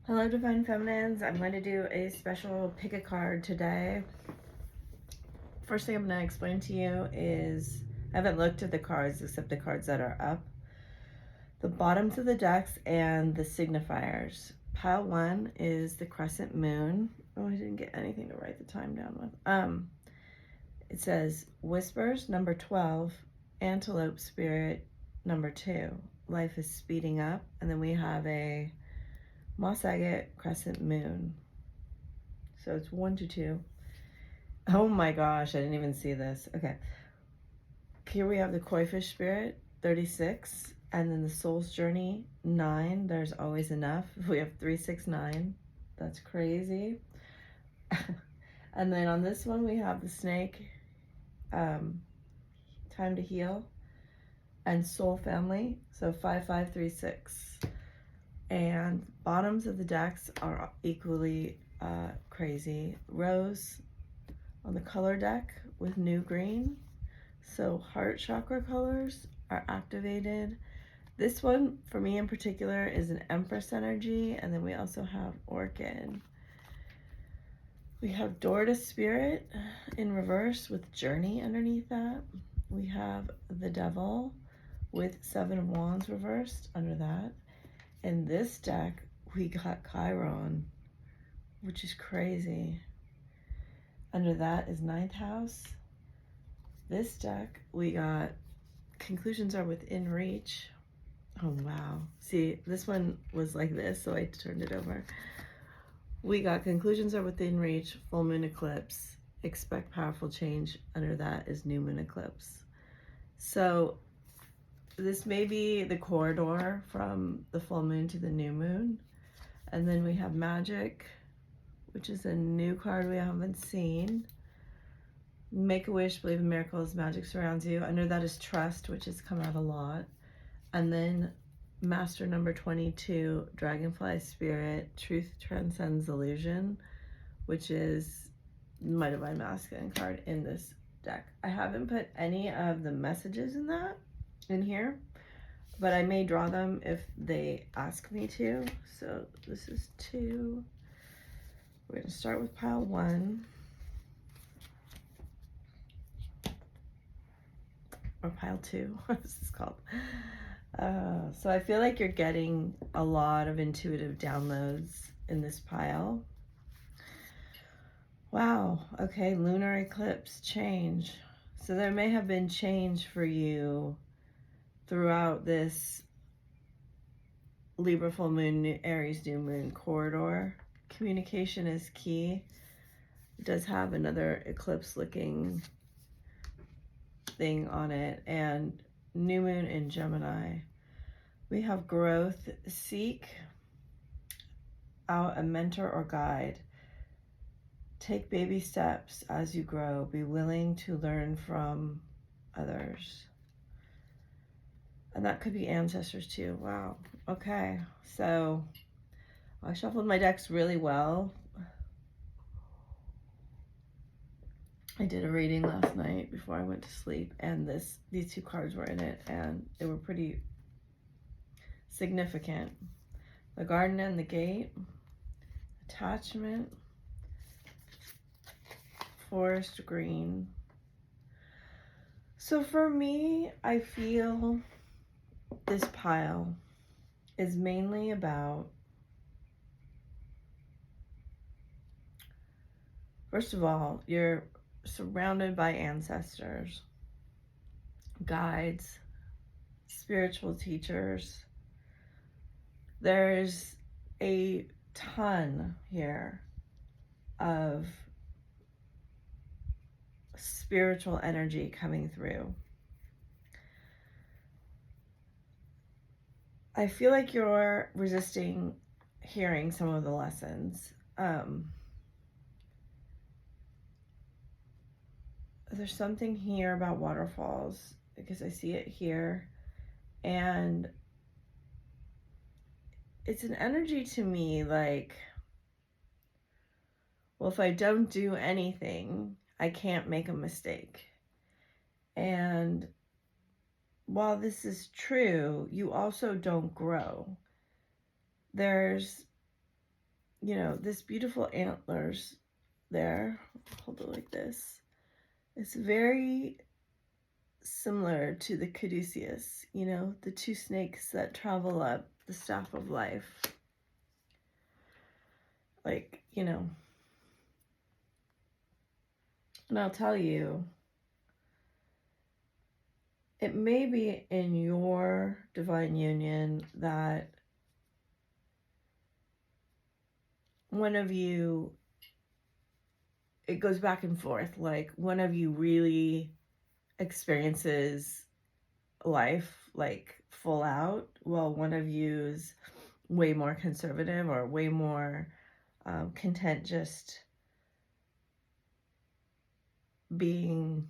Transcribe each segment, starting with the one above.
Hello, Divine Feminines. I'm going to do a special pick a card today. First thing I'm going to explain to you is I haven't looked at the cards except the cards that are up. The bottoms of the decks and the signifiers. Pile 1 is the crescent moon. Oh, I didn't get anything to write the time down with. It says Whispers, number 12, Antelope Spirit, number 2. Life is speeding up. And then we have a Moss Agate Crescent Moon. So it's 1 to 2. Oh my gosh, I didn't even see this. Okay. Here we have the Koi Fish Spirit, 36. And then the Soul's Journey, 9. There's always enough. We have 3, 6, 9. That's crazy. And then on this one, we have the Snake, Time to Heal, and Soul Family. So 5, 5, 3, 6. And bottoms of the decks are equally crazy. Rose on the color deck with new green. So heart chakra colors are activated. This one, for me in particular, is an Empress energy. And then we also have Orchid. We have Door to Spirit in reverse with Journey underneath that. We have the Devil with 7 of Wands reversed under that. In this deck, we got Chiron, which is crazy. Under that is 9th house. This deck, we got Conclusions Are Within Reach. Oh, wow. See, this one was like this, so I turned it over. We got Conclusions Are Within Reach, Full Moon Eclipse. Expect Powerful Change. Under that is New Moon Eclipse. So this may be the corridor from the full moon to the new moon. And then we have Magic, which is a new card we haven't seen. Make a wish, believe in miracles, magic surrounds you. Under that is Trust, which has come out a lot. And then Master number 22, Dragonfly Spirit, Truth Transcends Illusion, which is my Divine Masculine card in this deck. I haven't put any of the messages in here, but I may draw them if they ask me to. So this is 2. We're going to start with pile 1. Or pile 2, what is this called? So I feel like you're getting a lot of intuitive downloads in this pile. Wow, okay, lunar eclipse, change. So there may have been change for you throughout this Libra full moon, Aries new moon corridor. Communication is key. It does have another eclipse looking thing on it, and new moon in Gemini. We have growth. Seek out a mentor or guide. Take baby steps as you grow. Be willing to learn from others. And that could be ancestors too. Wow. Okay. So I shuffled my decks really well. I did a reading last night before I went to sleep, and these 2 cards were in it, and they were pretty significant. The Garden and the Gate, Attachment, Forest Green. So for me, I feel this pile is mainly about, first of all, you're surrounded by ancestors, guides, spiritual teachers. There's a ton here of spiritual energy coming through. I feel like you're resisting hearing some of the lessons. There's something here about waterfalls because I see it here, and it's an energy to me like, well, if I don't do anything, I can't make a mistake. And while this is true, you also don't grow. There's you know, this beautiful antlers there. Hold it like this. It's very similar to the caduceus, you know, the two snakes that travel up the staff of life. Like, you know, and I'll tell you, it may be in your divine union that one of you, it goes back and forth. Like one of you really experiences life like full out, while one of you's way more conservative or way more content just being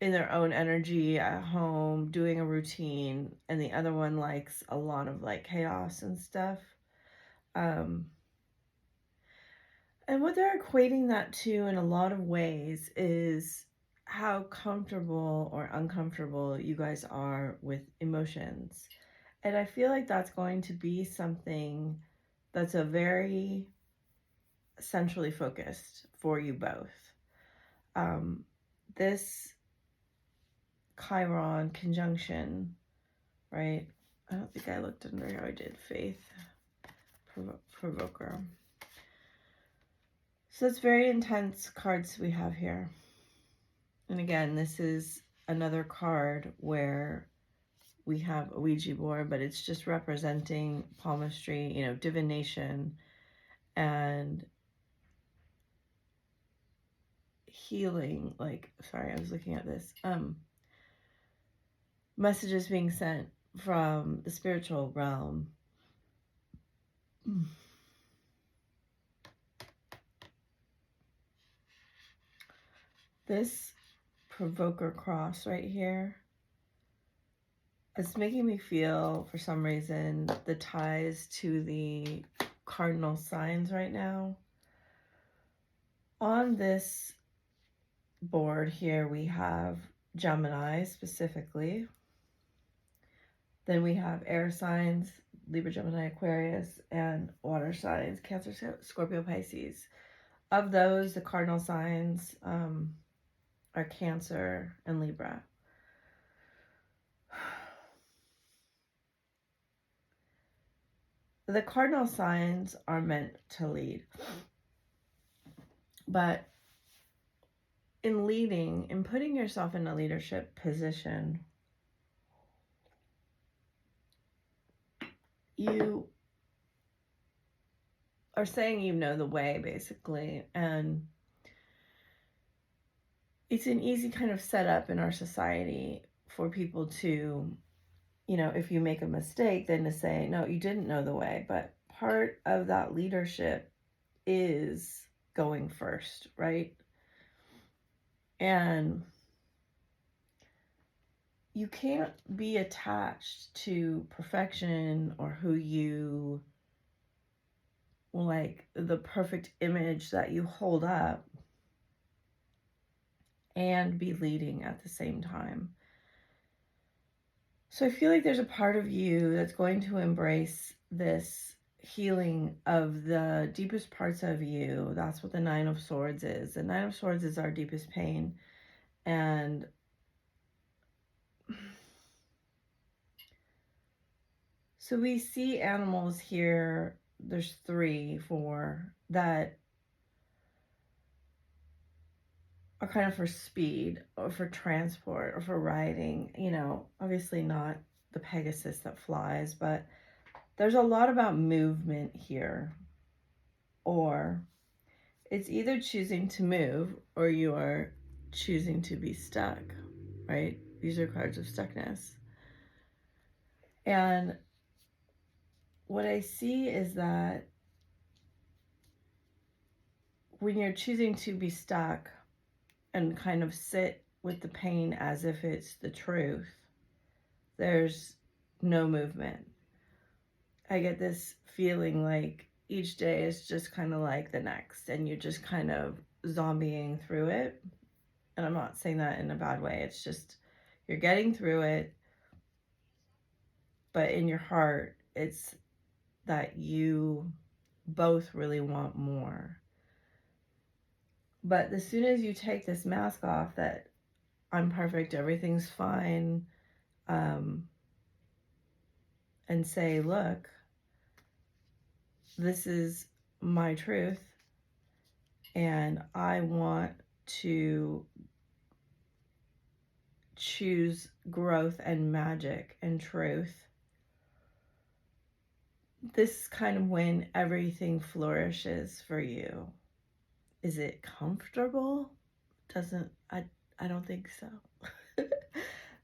in their own energy at home, doing a routine, and the other one likes a lot of like chaos and stuff. And what they're equating that to in a lot of ways is how comfortable or uncomfortable you guys are with emotions. And I feel like that's going to be something that's a very centrally focused for you both. This Chiron conjunction, right? I don't think I looked under here. I did Faith, Provoker. So it's very intense cards we have here. And again, this is another card where we have a Ouija board, but it's just representing palmistry, you know, divination and healing. Like, sorry, I was looking at this. Messages being sent from the spiritual realm. This Provoker cross right here, it's making me feel, for some reason, the ties to the cardinal signs right now. On this board here, we have Gemini specifically. Then we have air signs, Libra, Gemini, Aquarius, and water signs, Cancer, Scorpio, Pisces. Of those, the cardinal signs are Cancer and Libra. The cardinal signs are meant to lead. But in leading, in putting yourself in a leadership position, you are saying you know the way, basically. And it's an easy kind of setup in our society for people to, you know, if you make a mistake, then to say, no, you didn't know the way. But part of that leadership is going first, right? And you can't be attached to perfection or who you, like the perfect image that you hold up, and be leading at the same time. So I feel like there's a part of you that's going to embrace this healing of the deepest parts of you. That's what the Nine of Swords is. The Nine of Swords is our deepest pain. And so we see animals here. There's 3, 4 that are kind of for speed or for transport or for riding. You know, obviously not the Pegasus that flies, but there's a lot about movement here. Or it's either choosing to move or you are choosing to be stuck, right? These are cards of stuckness. And what I see is that when you're choosing to be stuck and kind of sit with the pain as if it's the truth, there's no movement. I get this feeling like each day is just kind of like the next, and you're just kind of zombieing through it. And I'm not saying that in a bad way. It's just you're getting through it, but in your heart, it's that you both really want more. But as soon as you take this mask off that I'm perfect, everything's fine, and say, look, this is my truth, and I want to choose growth and magic and truth. This is kind of when everything flourishes for you. Is it comfortable? I don't think so.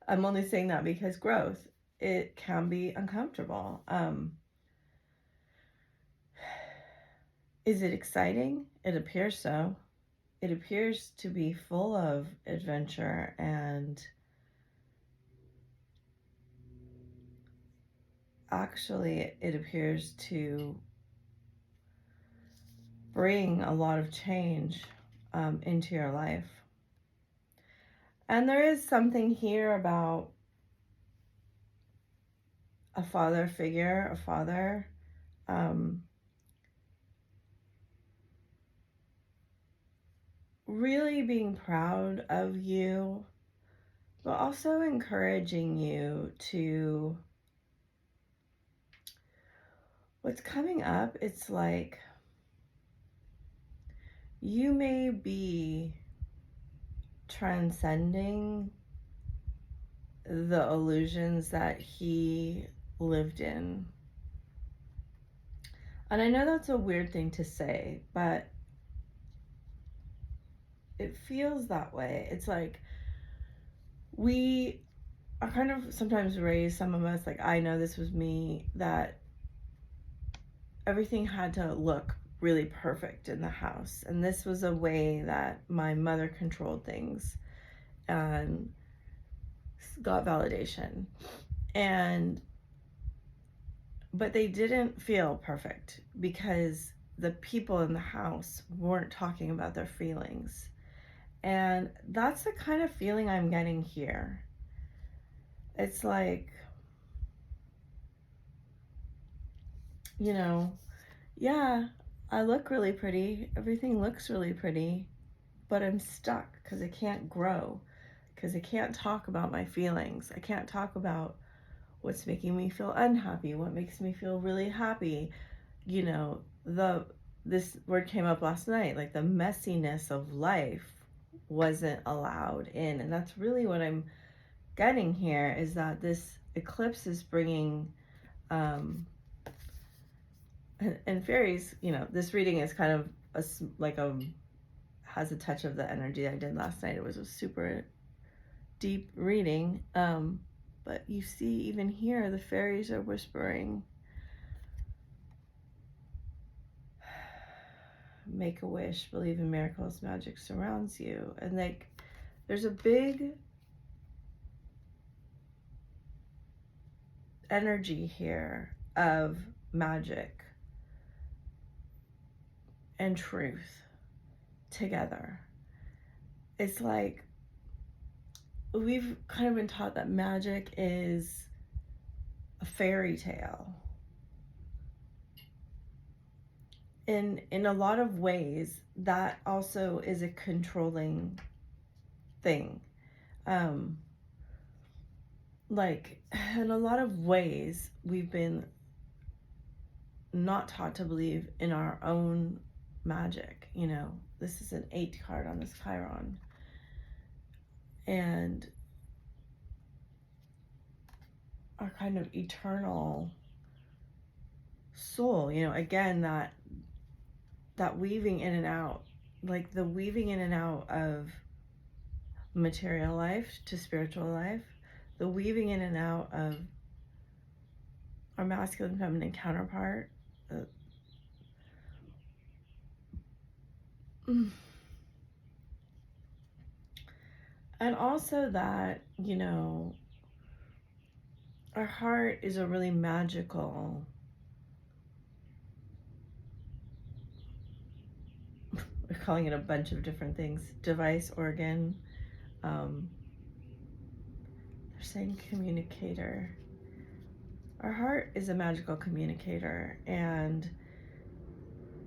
I'm only saying that because growth, it can be uncomfortable. Is it exciting? It appears so. It appears to be full of adventure, and actually it appears to bring a lot of change into your life. And there is something here about a father figure, a father, really being proud of you, but also encouraging you to, what's coming up, it's like you may be transcending the illusions that he lived in. And I know that's a weird thing to say, but it feels that way. It's like we are kind of sometimes raised, some of us, like I know this was me, that everything had to look really perfect in the house. And this was a way that my mother controlled things and got validation. But they didn't feel perfect because the people in the house weren't talking about their feelings. And that's the kind of feeling I'm getting here. It's like, yeah, I look really pretty. Everything looks really pretty, but I'm stuck because I can't grow, because I can't talk about my feelings. I can't talk about what's making me feel unhappy, what makes me feel really happy. This word came up last night, like the messiness of life wasn't allowed in. And that's really what I'm getting here, is that this eclipse is bringing, and fairies, this reading is kind of has a touch of the energy I did last night. It was a super deep reading. But you see, even here, the fairies are whispering, make a wish, believe in miracles, magic surrounds you. And there's a big energy here of magic and truth together. It's like we've kind of been taught that magic is a fairy tale. In a lot of ways, that also is a controlling thing. Like, in a lot of ways, we've been not taught to believe in our own magic. This is an 8 card on this Chiron. And our kind of eternal soul, again, that weaving in and out, like the weaving in and out of material life to spiritual life, the weaving in and out of our masculine feminine counterpart. And also that, our heart is a really magical, we're calling it a bunch of different things, device, organ. They're saying communicator. Our heart is a magical communicator, and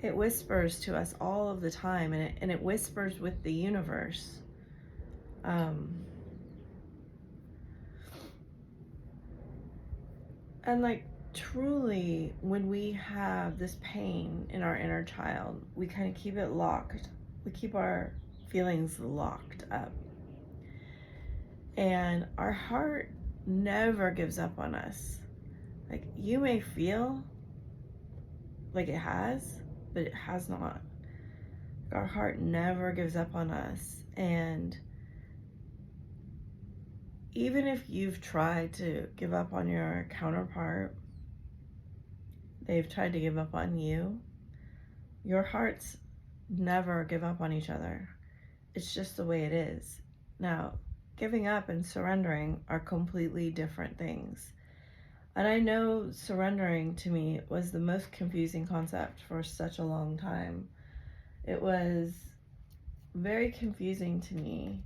it whispers to us all of the time, and it whispers with the universe. And like, truly, when we have this pain in our inner child, we kind of keep it locked. We keep our feelings locked up. And our heart never gives up on us. Like, you may feel like it has, but it has not. Our heart never gives up on us. And even if you've tried to give up on your counterpart, they've tried to give up on you, your hearts never give up on each other. It's just the way it is. Now, giving up and surrendering are completely different things. And I know surrendering to me was the most confusing concept for such a long time. It was very confusing to me.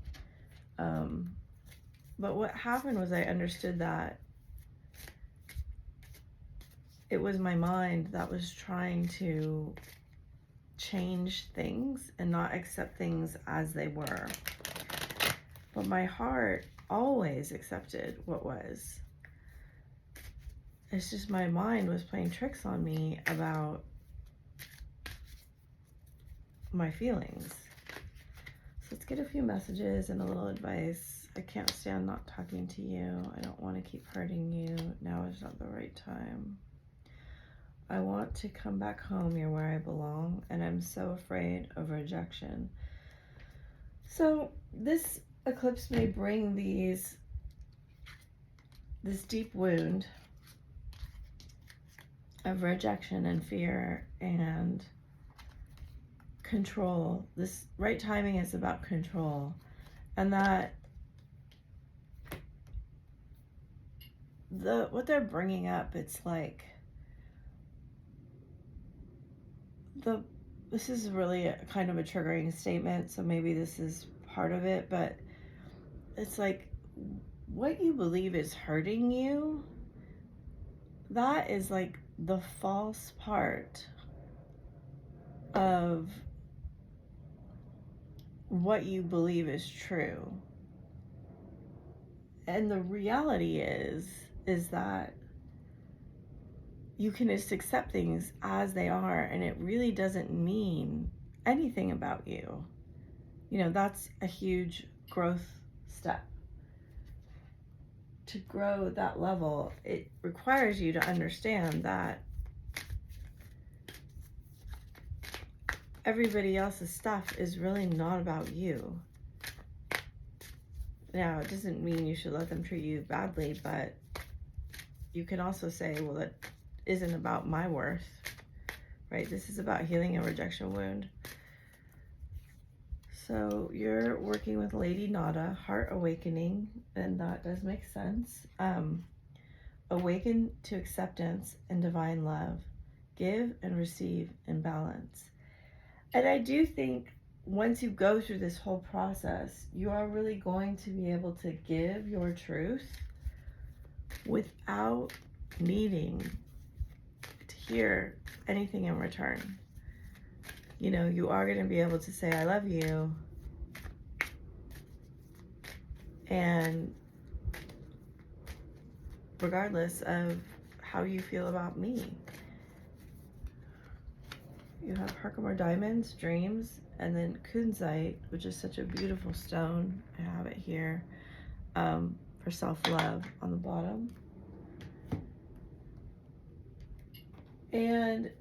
But what happened was I understood that it was my mind that was trying to change things and not accept things as they were. But my heart always accepted what was. It's just my mind was playing tricks on me about my feelings. So let's get a few messages and a little advice. I can't stand not talking to you. I don't want to keep hurting you. Now is not the right time. I want to come back home. You're where I belong, and I'm so afraid of rejection. So this eclipse may bring this deep wound of rejection and fear and control. This right timing is about control, and that what they're bringing up, it's like this is really a kind of a triggering statement, so maybe this is part of it, but it's like what you believe is hurting you, that is like the false part of what you believe is true. And the reality is that you can just accept things as they are, and it really doesn't mean anything about you. You know, that's a huge growth step. To grow at that level, it requires you to understand that everybody else's stuff is really not about you. Now, it doesn't mean you should let them treat you badly, but you can also say, well, that isn't about my worth, right? This is about healing a rejection wound. So you're working with Lady Nada, Heart Awakening, and that does make sense. Awaken to acceptance and divine love. Give and receive in balance. And I do think once you go through this whole process, you are really going to be able to give your truth without needing to hear anything in return. You know, you are going to be able to say, I love you, and regardless of how you feel about me. You have Herkimer Diamonds, Dreams, and then Kunzite, which is such a beautiful stone. I have it here for self-love on the bottom. And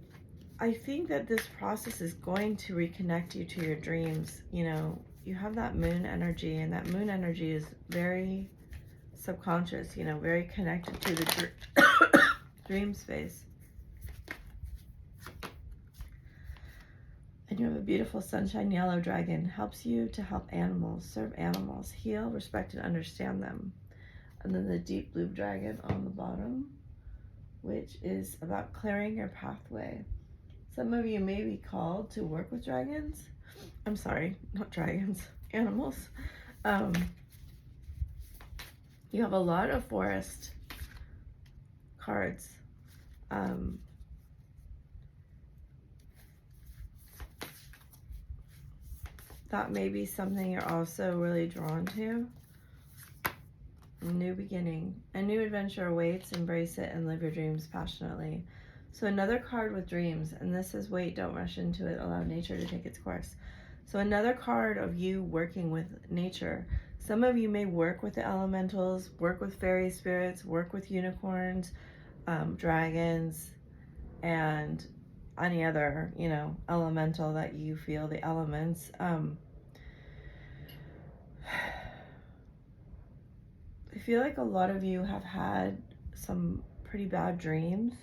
I think that this process is going to reconnect you to your dreams. You know, you have that moon energy, and that moon energy is very subconscious, you know, very connected to the dream space. And you have a beautiful sunshine yellow dragon. Helps you to help animals, serve animals, heal, respect, and understand them. And then the deep blue dragon on the bottom, which is about clearing your pathway. Some of you may be called to work with dragons. I'm sorry, not dragons, animals. You have a lot of forest cards. That may be something you're also really drawn to. A new beginning. A new adventure awaits. Embrace it and live your dreams passionately. So another card with dreams, and this is wait, don't rush into it. Allow nature to take its course. So another card of you working with nature. Some of you may work with the elementals, work with fairy spirits, work with unicorns, dragons, and any other, you know, elemental that you feel, the elements. I feel like a lot of you have had some pretty bad dreams.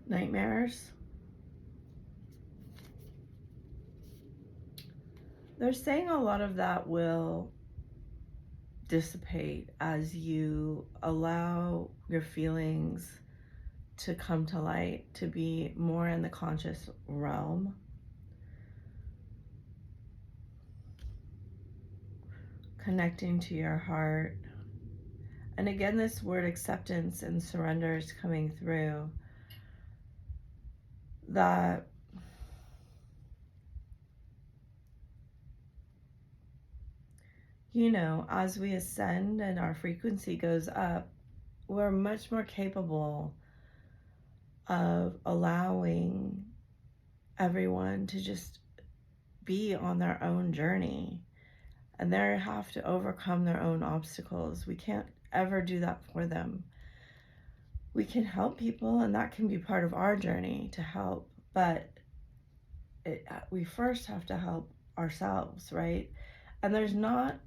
Nightmares. They're saying a lot of that will dissipate as you allow your feelings to come to light, to be more in the conscious realm. Connecting to your heart. And again, this word acceptance and surrender is coming through. That you know, as we ascend and our frequency goes up, we're much more capable of allowing everyone to just be on their own journey, and they have to overcome their own obstacles. We can't ever do that for them. We can help people, and that can be part of our journey to help, but we first have to help ourselves, right? And there's not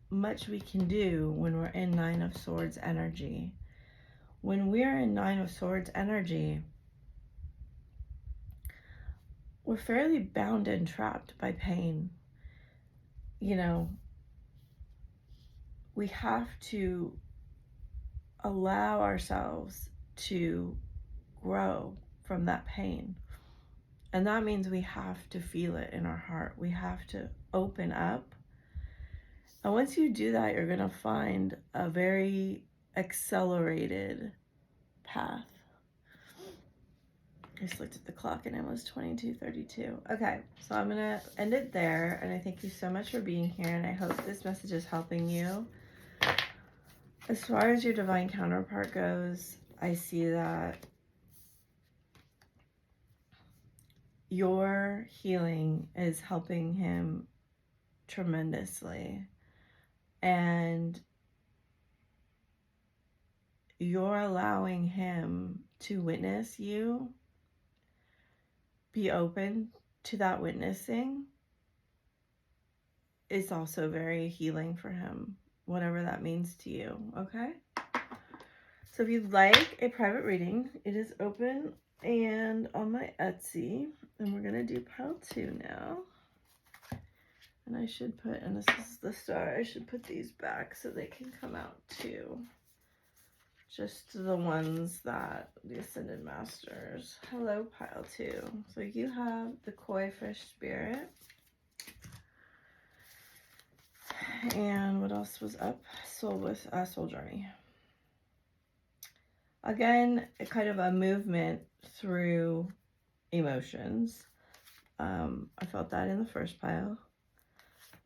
much we can do when we're in Nine of Swords energy. When we're in Nine of Swords energy, we're fairly bound and trapped by pain. You know, we have to allow ourselves to grow from that pain. And that means we have to feel it in our heart. We have to open up. And once you do that, you're going to find a very accelerated path. I just looked at the clock and it was 22:32. Okay, so I'm going to end it there. And I thank you so much for being here. And I hope this message is helping you. As far as your divine counterpart goes, I see that your healing is helping him tremendously. And you're allowing him to witness you. Be open to that witnessing. It's also very healing for him, whatever that means to you, okay? So if you'd like a private reading, it is open and on my Etsy. And we're going to do pile 2 now. And I should put, and this is the star, I should put these back so they can come out too. Just the ones that the Ascended Masters. Hello, pile 2. So you have the Koi Fish Spirit. And what else was up? Soul Journey. Again, kind of a movement through emotions. I felt that in the first pile.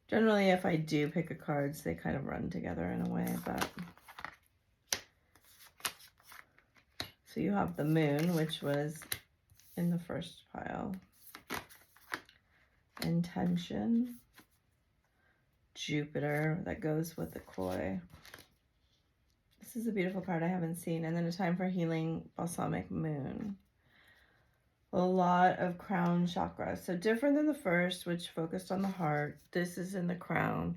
Generally, if I do pick a cards, they kind of run together in a way, but... So you have the Moon, which was in the first pile. Intention. Jupiter, that goes with the Koi. This is a beautiful card I haven't seen. And then a Time for Healing, Balsamic Moon. A lot of crown chakra. So different than the first, which focused on the heart. This is in the crown.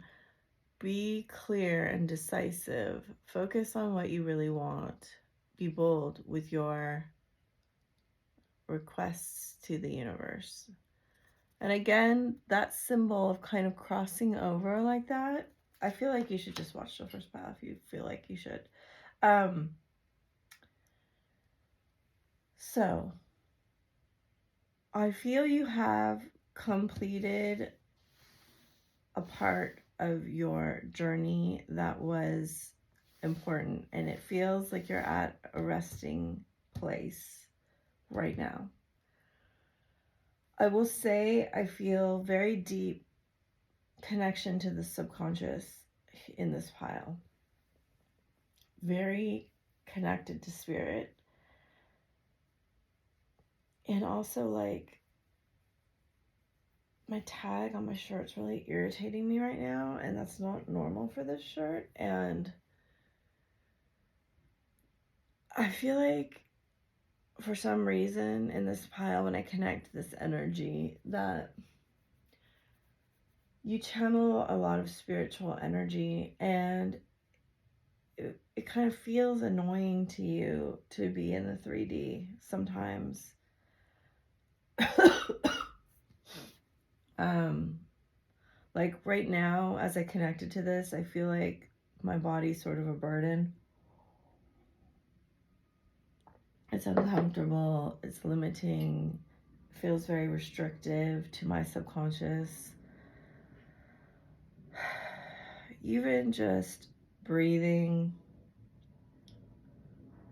Be clear and decisive. Focus on what you really want. Be bold with your requests to the universe. And again, that symbol of kind of crossing over like that, I feel like you should just watch the first pile if you feel like you should. So, I feel you have completed a part of your journey that was important, and it feels like you're at a resting place right now. I will say I feel very deep connection to the subconscious in this pile. Very connected to spirit. And also, like, my tag on my shirt's really irritating me right now, and that's not normal for this shirt. And I feel like for some reason in this pile, when I connect this energy, that you channel a lot of spiritual energy, and it kind of feels annoying to you to be in the 3D sometimes. Like right now, as I connected to this, I feel like my body's sort of a burden. It's uncomfortable, it's limiting, feels very restrictive to my subconscious. Even just breathing,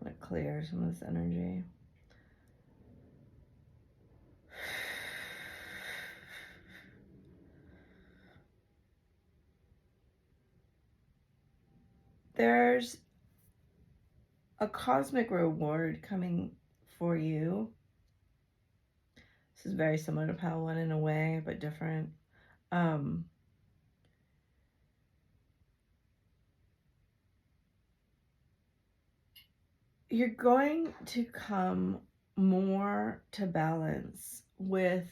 like, clear some of this energy. There's a cosmic reward coming for you. This is very similar to Pile 1 in a way, but different. You're going to come more to balance with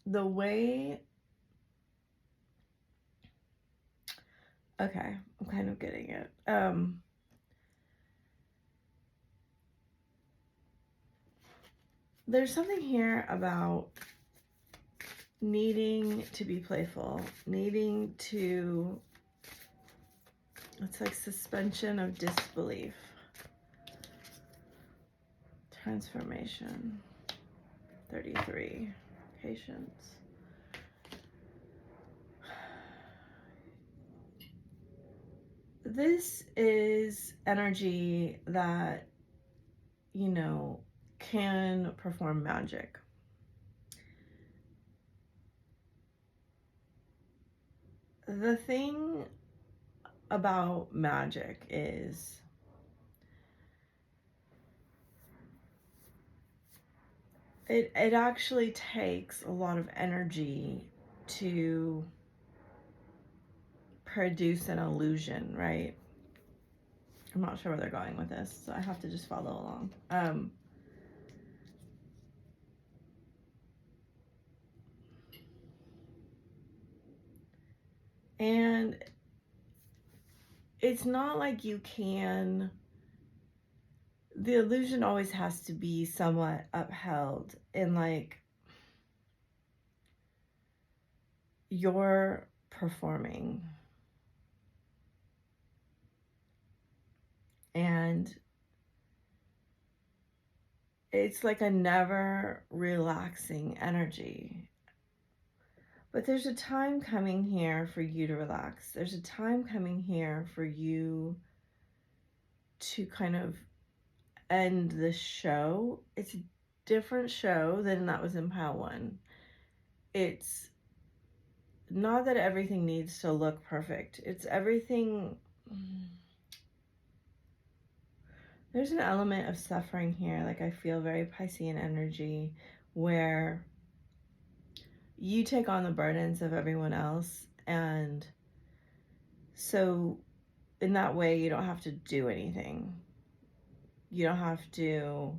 the way. Okay, I'm kind of getting it. There's something here about needing to be playful, needing to, it's like suspension of disbelief. Transformation. 33. Patience. This is energy that, you know, can perform magic. The thing about magic is it actually takes a lot of energy to produce an illusion, right? I'm not sure where they're going with this, so I have to just follow along. And it's not like you can, the illusion always has to be somewhat upheld in, like, you're performing. And it's like a never relaxing energy. But there's a time coming here for you to relax. There's a time coming here for you to kind of end the show. It's a different show than that was in Pile 1. It's not that everything needs to look perfect. It's everything. There's an element of suffering here. Like, I feel very Piscean energy where you take on the burdens of everyone else, and so in that way you don't have to do anything. You don't have to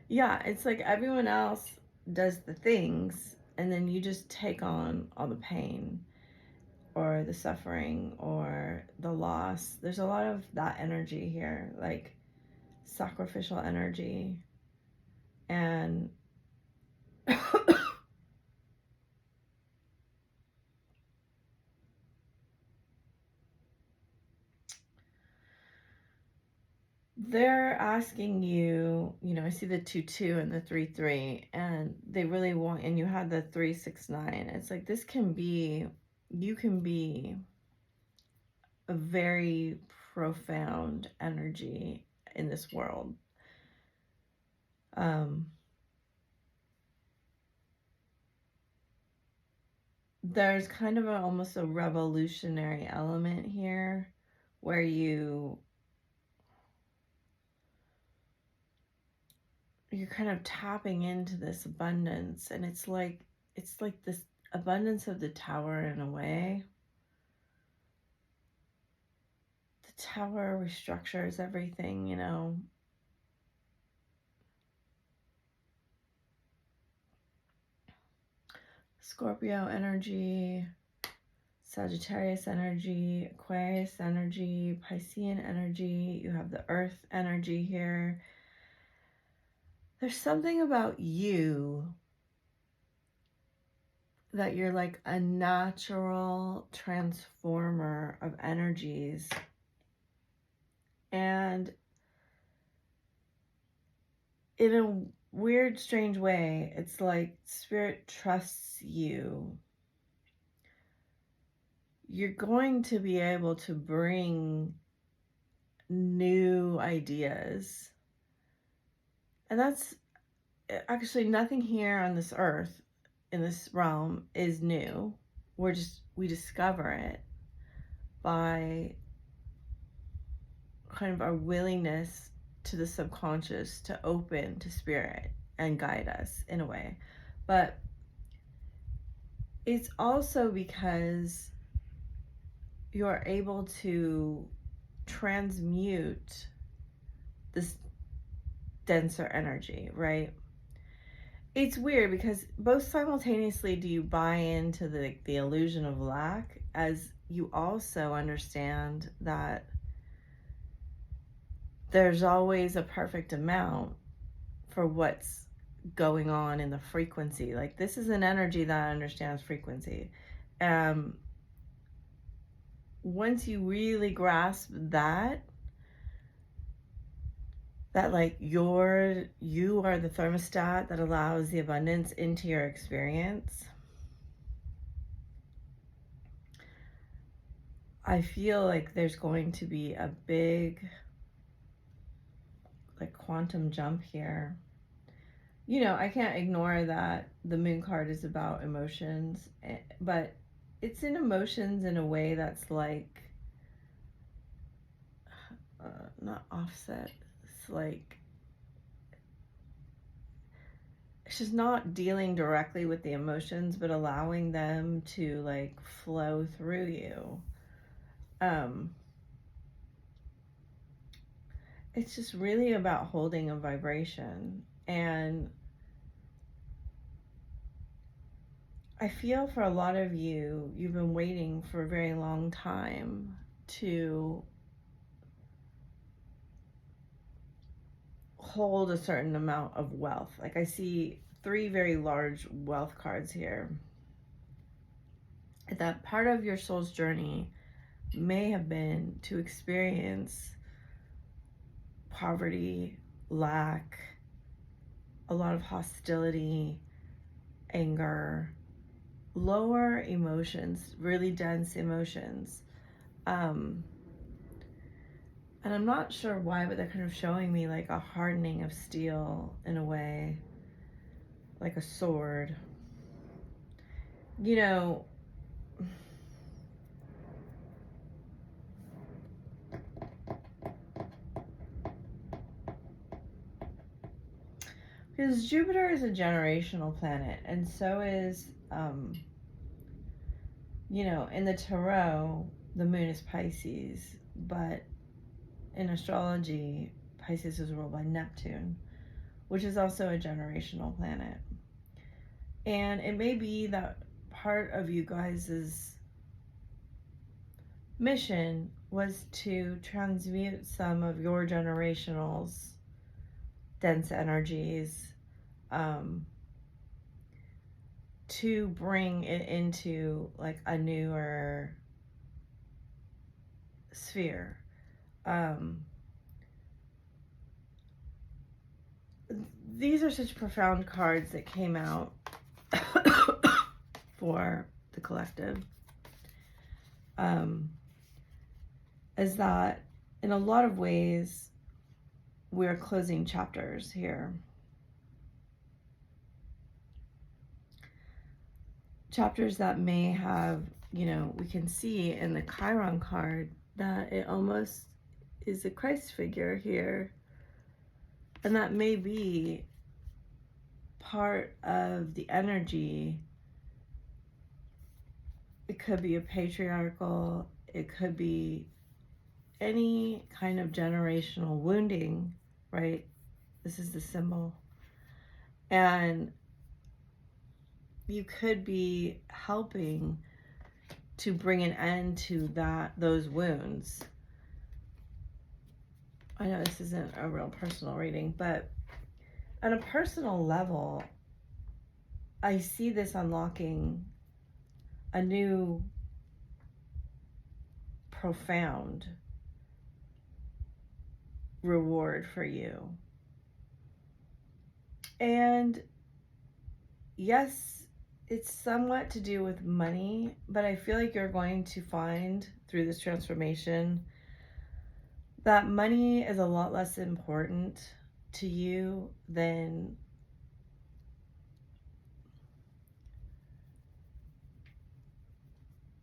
it's like everyone else does the things, and then you just take on all the pain or the suffering or the loss. There's a lot of that energy here, like sacrificial energy. And they're asking you, you know, I see the 2-2 and the 3-3, and they really want, and you had the 3-6-9. It's like this can be, you can be a very profound energy in this world. There's kind of almost a revolutionary element here where you're kind of tapping into this abundance, and it's like this abundance of the Tower in a way. The Tower restructures everything, you know. Scorpio energy, Sagittarius energy, Aquarius energy, Piscean energy. You have the Earth energy here. There's something about you that you're like a natural transformer of energies. And in a weird, strange way, it's like Spirit trusts you. You're going to be able to bring new ideas. And that's actually nothing here on this earth, in this realm, is new. We discover it by kind of our willingness to the subconscious to open to Spirit and guide us in a way. But it's also because you're able to transmute this denser energy, right? It's weird because both simultaneously do you buy into the illusion of lack, as you also understand that there's always a perfect amount for what's going on in the frequency. Like, this is an energy that understands frequency. Once you really grasp that like you are the thermostat that allows the abundance into your experience, I feel like there's going to be a big like quantum jump here. You know, I can't ignore that the Moon card is about emotions, but it's in emotions in a way that's like not offset. It's like it's just not dealing directly with the emotions, but allowing them to like flow through you. It's just really about holding a vibration. And I feel for a lot of you, you've been waiting for a very long time to hold a certain amount of wealth. Like, I see 3 very large wealth cards here. That part of your soul's journey may have been to experience poverty, lack, a lot of hostility, anger, lower emotions, really dense emotions. And I'm not sure why, but they're kind of showing me like a hardening of steel in a way, like a sword. You know, because Jupiter is a generational planet, and so is, you know, in the tarot, the moon is Pisces, but in astrology, Pisces is ruled by Neptune, which is also a generational planet. And it may be that part of you guys' mission was to transmute some of your generational's dense energies, to bring it into like a newer sphere. these are such profound cards that came out for the collective. Is that in a lot of ways we're closing chapters here. Chapters that may have, you know, we can see in the Chiron card that it almost is a Christ figure here. And that may be part of the energy. It could be a patriarchal, it could be any kind of generational wounding, right? This is the symbol. And you could be helping to bring an end to those wounds. I know this isn't a real personal reading, but on a personal level, I see this unlocking a new profound reward for you. And yes, it's somewhat to do with money, but I feel like you're going to find through this transformation that money is a lot less important to you than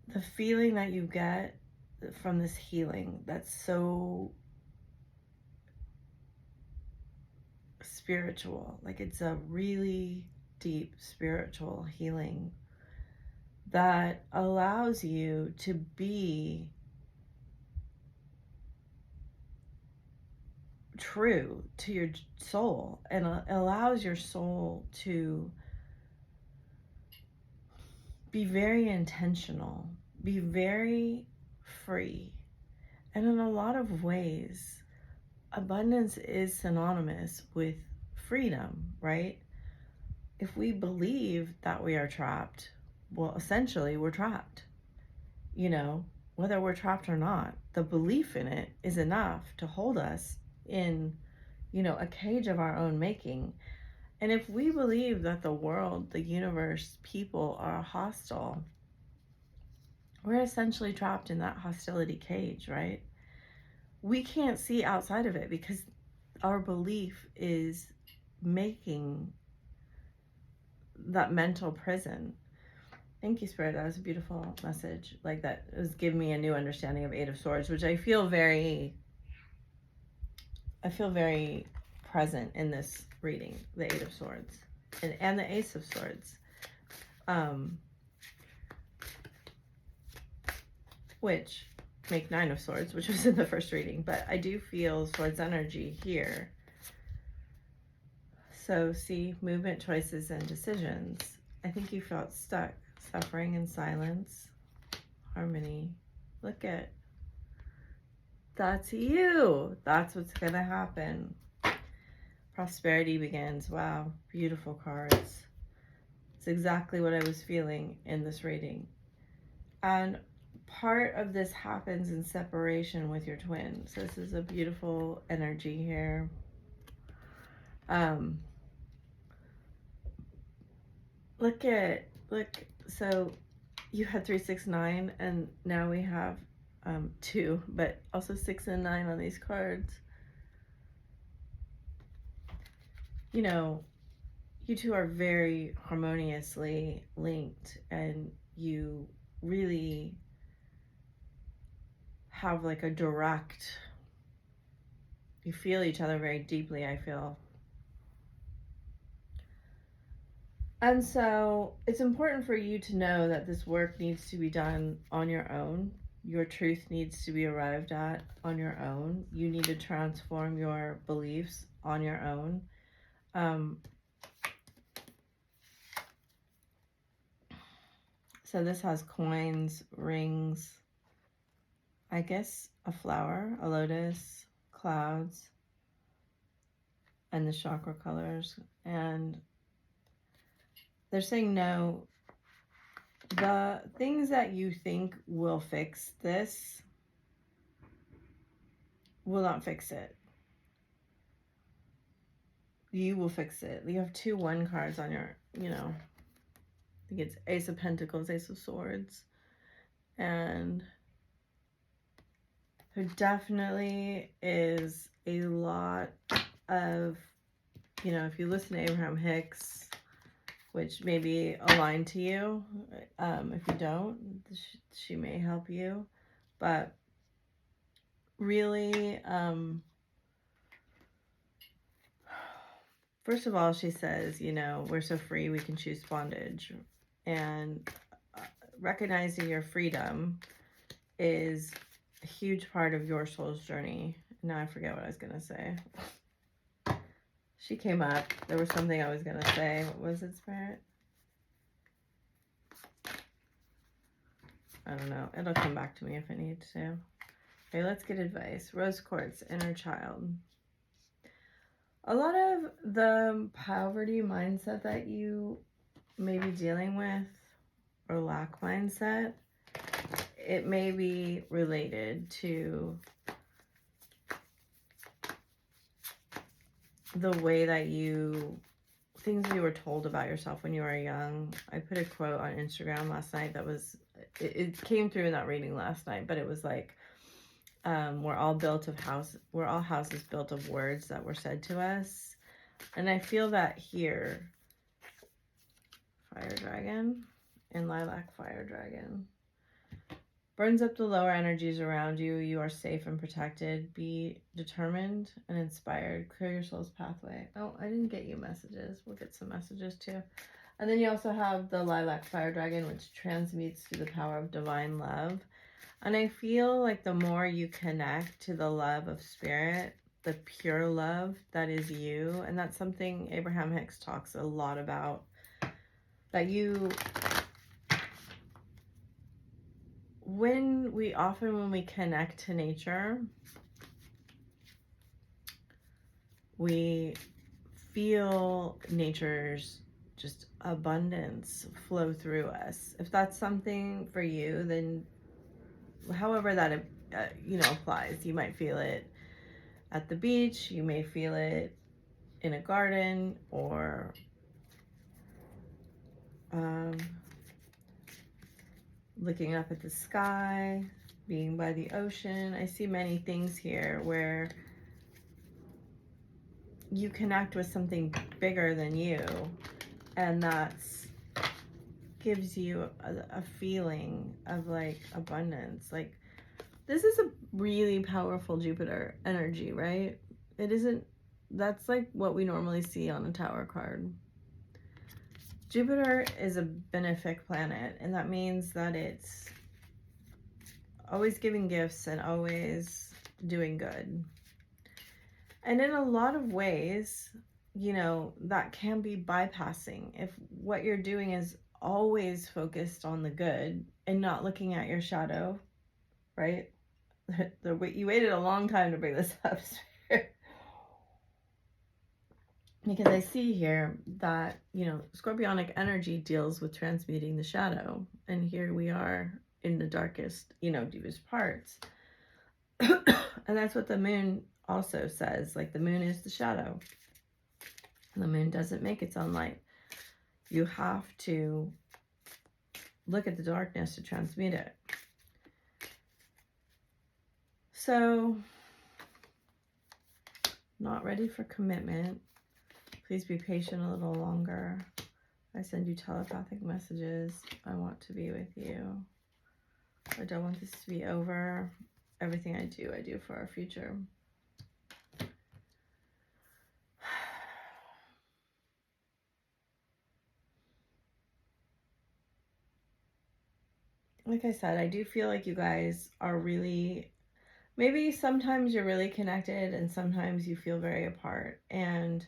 the feeling that you get from this healing that's so spiritual. Like, it's a really deep spiritual healing that allows you to be true to your soul, and allows your soul to be very intentional, be very free. And in a lot of ways, abundance is synonymous with freedom, right? If we believe that we are trapped, well, essentially we're trapped. You know, whether we're trapped or not, the belief in it is enough to hold us in, you know, a cage of our own making. And if we believe that the world, the universe, people are hostile, we're essentially trapped in that hostility cage, right? We can't see outside of it because our belief is making that mental prison. Thank you, Spirit. That was a beautiful message. Like, that was giving me a new understanding of Eight of Swords, which I feel very present in this reading, the Eight of Swords and the Ace of Swords, which make Nine of Swords, which was in the first reading, but I do feel Swords energy here. So see, movement, choices, and decisions. I think you felt stuck, suffering in silence, harmony. Look at, that's you. That's what's gonna happen. Prosperity begins. Wow, beautiful cards. It's exactly what I was feeling in this reading. And part of this happens in separation with your twin. So this is a beautiful energy here. Look, so you had 3, 6, 9, and now we have 2, but also 6 and 9 on these cards. You know, you two are very harmoniously linked, and you really have like a direct, you feel each other very deeply, I feel. And so it's important for you to know that this work needs to be done on your own. Your truth needs to be arrived at on your own. You need to transform your beliefs on your own. So this has coins, rings, I guess a flower, a lotus, clouds, and the chakra colors. And they're saying no, the things that you think will fix this will not fix it. You will fix it. You have 2 1 cards on your, you know, I think it's Ace of Pentacles, Ace of Swords. And there definitely is a lot of, you know, if you listen to Abraham Hicks, which may be aligned to you, if you don't, she may help you. But really, first of all, she says, you know, we're so free we can choose bondage. And recognizing your freedom is a huge part of your soul's journey. Now I forget what I was going to say. She came up. There was something I was going to say. What was it, Spirit? I don't know. It'll come back to me if I need to. Okay, let's get advice. Rose quartz, inner child. A lot of the poverty mindset that you may be dealing with, or lack mindset, it may be related to the way that things you were told about yourself when you were young. I put a quote on Instagram last night that was, it came through in that reading last night, but it was like, we're all houses built of words that were said to us. And I feel that here, Fire Dragon and Lilac Fire Dragon. Burns up the lower energies around you. You are safe and protected. Be determined and inspired. Clear your soul's pathway. Oh, I didn't get you messages. We'll get some messages too. And then you also have the Lilac Fire Dragon, which transmutes through the power of divine love. And I feel like the more you connect to the love of spirit, the pure love that is you, and that's something Abraham Hicks talks a lot about, that when we connect to nature, we feel nature's just abundance flow through us. If that's something for you, then however that applies, you might feel it at the beach, you may feel it in a garden, or looking up at the sky, being by the ocean. I see many things here where you connect with something bigger than you, and that's gives you a feeling of like abundance. Like, this is a really powerful Jupiter energy, right? It isn't, that's like what we normally see on a tower card. Jupiter is a benefic planet, and that means that it's always giving gifts and always doing good. And in a lot of ways, you know, that can be bypassing. If what you're doing is always focused on the good and not looking at your shadow, right? You waited a long time to bring this up. Because I see here that, you know, Scorpionic energy deals with transmuting the shadow. And here we are in the darkest, you know, deepest parts. And that's what the moon also says. Like, the moon is the shadow. And the moon doesn't make its own light. You have to look at the darkness to transmute it. So, not ready for commitment. Please be patient a little longer. I send you telepathic messages. I want to be with you. I don't want this to be over. Everything I do for our future. Like I said, I do feel like you guys are really, maybe sometimes you're really connected and sometimes you feel very apart. And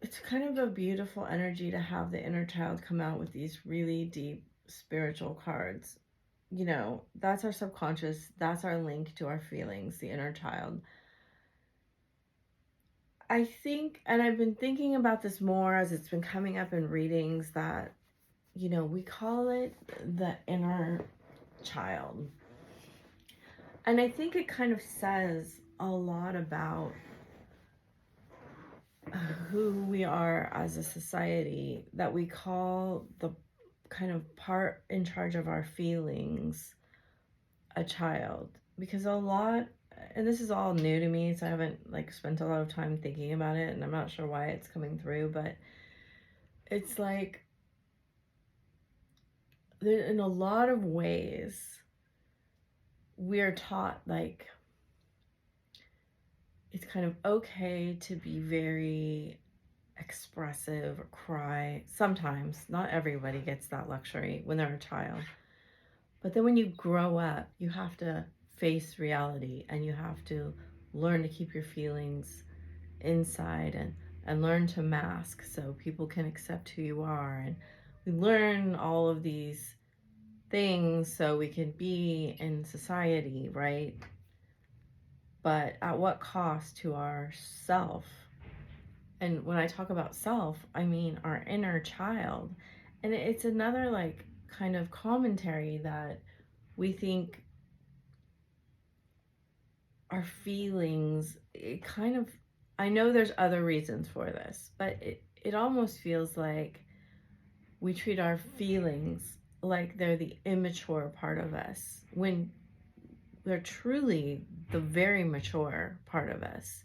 it's kind of a beautiful energy to have the inner child come out with these really deep spiritual cards. You know, that's our subconscious. That's our link to our feelings, the inner child. I think, and I've been thinking about this more as it's been coming up in readings, that, you know, we call it the inner child. And I think it kind of says a lot about who we are as a society, that we call the kind of part in charge of our feelings a child. Because a lot, and this is all new to me, so I haven't like spent a lot of time thinking about it, and I'm not sure why it's coming through, but it's like in a lot of ways we're taught like it's kind of okay to be very expressive or cry. Sometimes, not everybody gets that luxury when they're a child. But then when you grow up, you have to face reality, and you have to learn to keep your feelings inside, and learn to mask so people can accept who you are. And we learn all of these things so we can be in society, right? But at what cost to our self? And when I talk about self, I mean our inner child. And it's another like kind of commentary that we think our feelings, it kind of, I know there's other reasons for this, but it almost feels like we treat our feelings like they're the immature part of us, when they're truly the very mature part of us.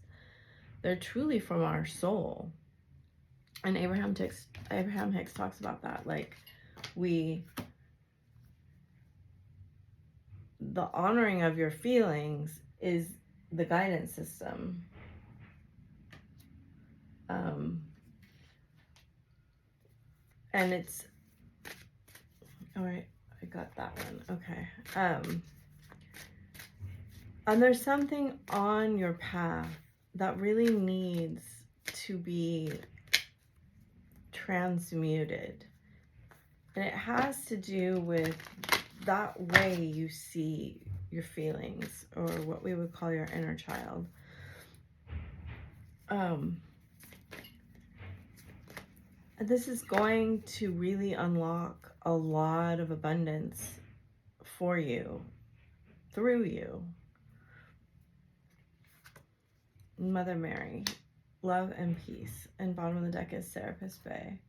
They're truly from our soul. And Abraham Hicks talks about that. Like, the honoring of your feelings is the guidance system. And it's, all right, I got that one. Okay. And there's something on your path that really needs to be transmuted. And it has to do with that way you see your feelings, or what we would call your inner child. This is going to really unlock a lot of abundance for you, through you. Mother Mary, love and peace. And bottom of the deck is Serapis Bay.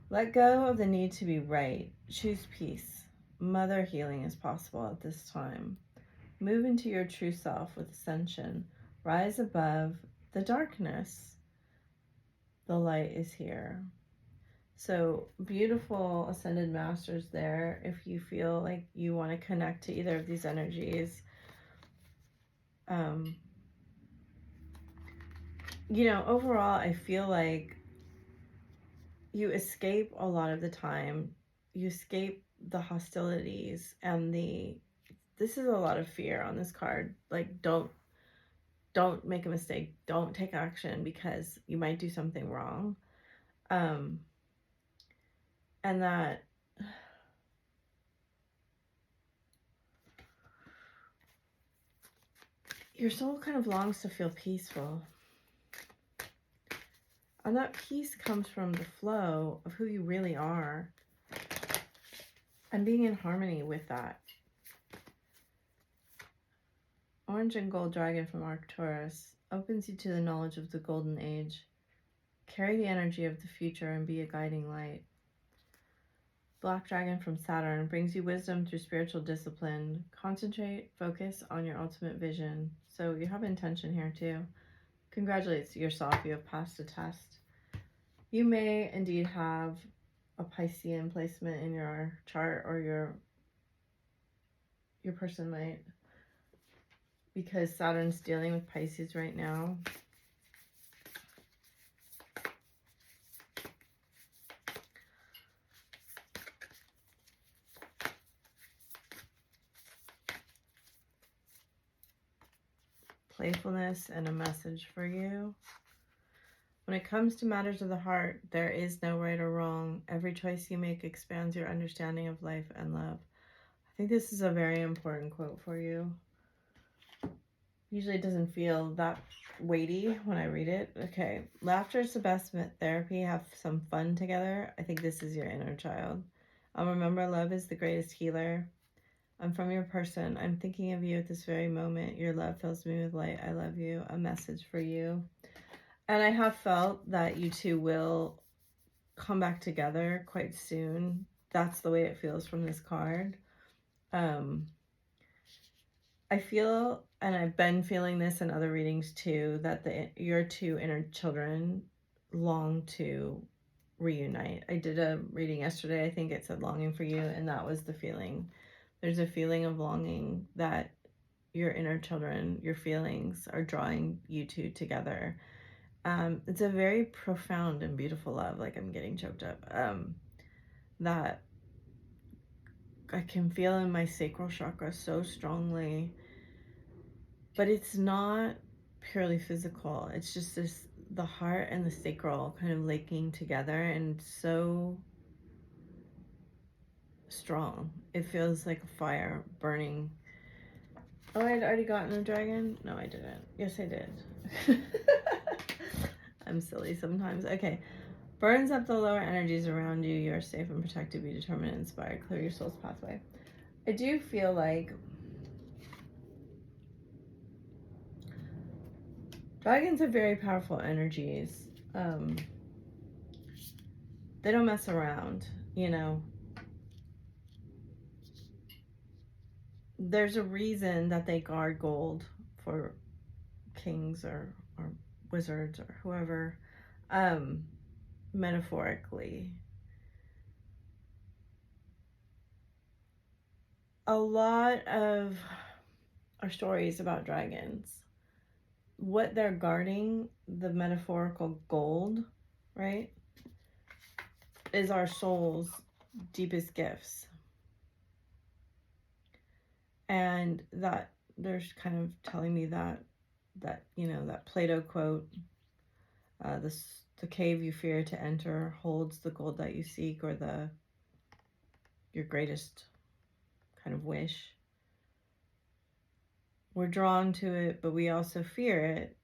Let go of the need to be right. Choose peace. Mother healing is possible at this time. Move into your true self with ascension. Rise above the darkness. The light is here. So beautiful ascended masters there. If you feel like you want to connect to either of these energies, you know, overall, I feel like you escape a lot of the time. You escape the hostilities and this is a lot of fear on this card. Like, don't make a mistake. Don't take action because you might do something wrong. And that your soul kind of longs to feel peaceful. And that peace comes from the flow of who you really are and being in harmony with that. Orange and Gold Dragon from Arcturus opens you to the knowledge of the Golden Age. Carry the energy of the future and be a guiding light. Black Dragon from Saturn brings you wisdom through spiritual discipline. Concentrate, focus on your ultimate vision. So you have intention here too. Congratulate yourself, you have passed a test. You may indeed have a Piscean placement in your chart, or your person might, because Saturn's dealing with Pisces right now. Playfulness and a message for you. When it comes to matters of the heart, there is no right or wrong. Every choice you make expands your understanding of life and love. I think this is a very important quote for you. Usually it doesn't feel that weighty when I read it. Okay. Laughter is the best therapy. Have some fun together. I think this is your inner child. Remember, love is the greatest healer. I'm from your person. I'm thinking of you at this very moment. Your love fills me with light. I love you. A message for you. And I have felt that you two will come back together quite soon. That's the way it feels from this card. I feel, and I've been feeling this in other readings too, that your two inner children long to reunite. I did a reading yesterday. I think it said longing for you, and that was the feeling. There's a feeling of longing that your inner children, your feelings are drawing you two together. It's a very profound and beautiful love. Like, I'm getting choked up. That I can feel in my sacral chakra so strongly. But it's not purely physical. It's just this, the heart and the sacral kind of linking together, and so strong. It feels like a fire burning. Oh, I'd already gotten a dragon? No, I didn't. Yes, I did. I'm silly sometimes. Okay. Burns up the lower energies around you. You are safe and protected. Be determined and inspired. Clear your soul's pathway. I do feel like dragons are very powerful energies. They don't mess around, you know. There's a reason that they guard gold for kings or wizards or whoever, metaphorically. A lot of our stories about dragons, what they're guarding, the metaphorical gold, right, is our soul's deepest gifts. And that they're kind of telling me that you know, that Plato quote, the cave you fear to enter holds the gold that you seek, or your greatest kind of wish. We're drawn to it, but we also fear it.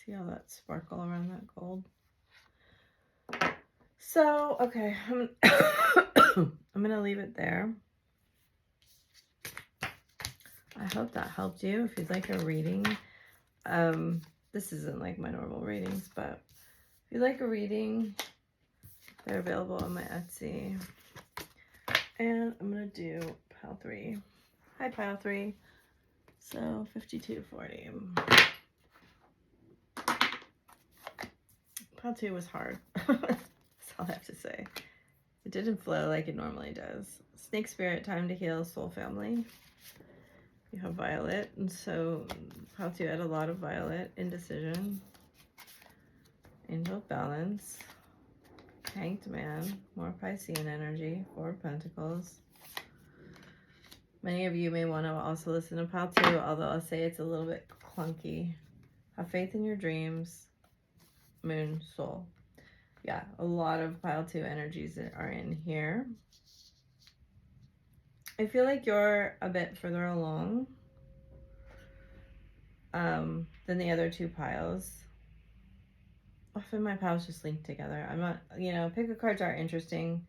See all that sparkle around that gold? So, okay, I'm gonna leave it there. I hope that helped you. If you'd like a reading, this isn't like my normal readings, but if you'd like a reading, they're available on my Etsy. And I'm gonna do pile 3. Hi, pile 3. So 5240. Pile 2 was hard. That's all I have to say. It didn't flow like it normally does. Snake spirit, time to heal, soul family. You have violet, and so pile 2 had a lot of violet. Indecision, angel of balance, hanged man, more Piscean energy, 4 of pentacles. Many of you may want to also listen to pile 2, although I'll say it's a little bit clunky. Have faith in your dreams, moon, soul. Yeah, a lot of pile 2 energies are in here. I feel like you're a bit further along than the other 2 piles. Often my piles just link together. I'm not, you know, pick a cards are interesting.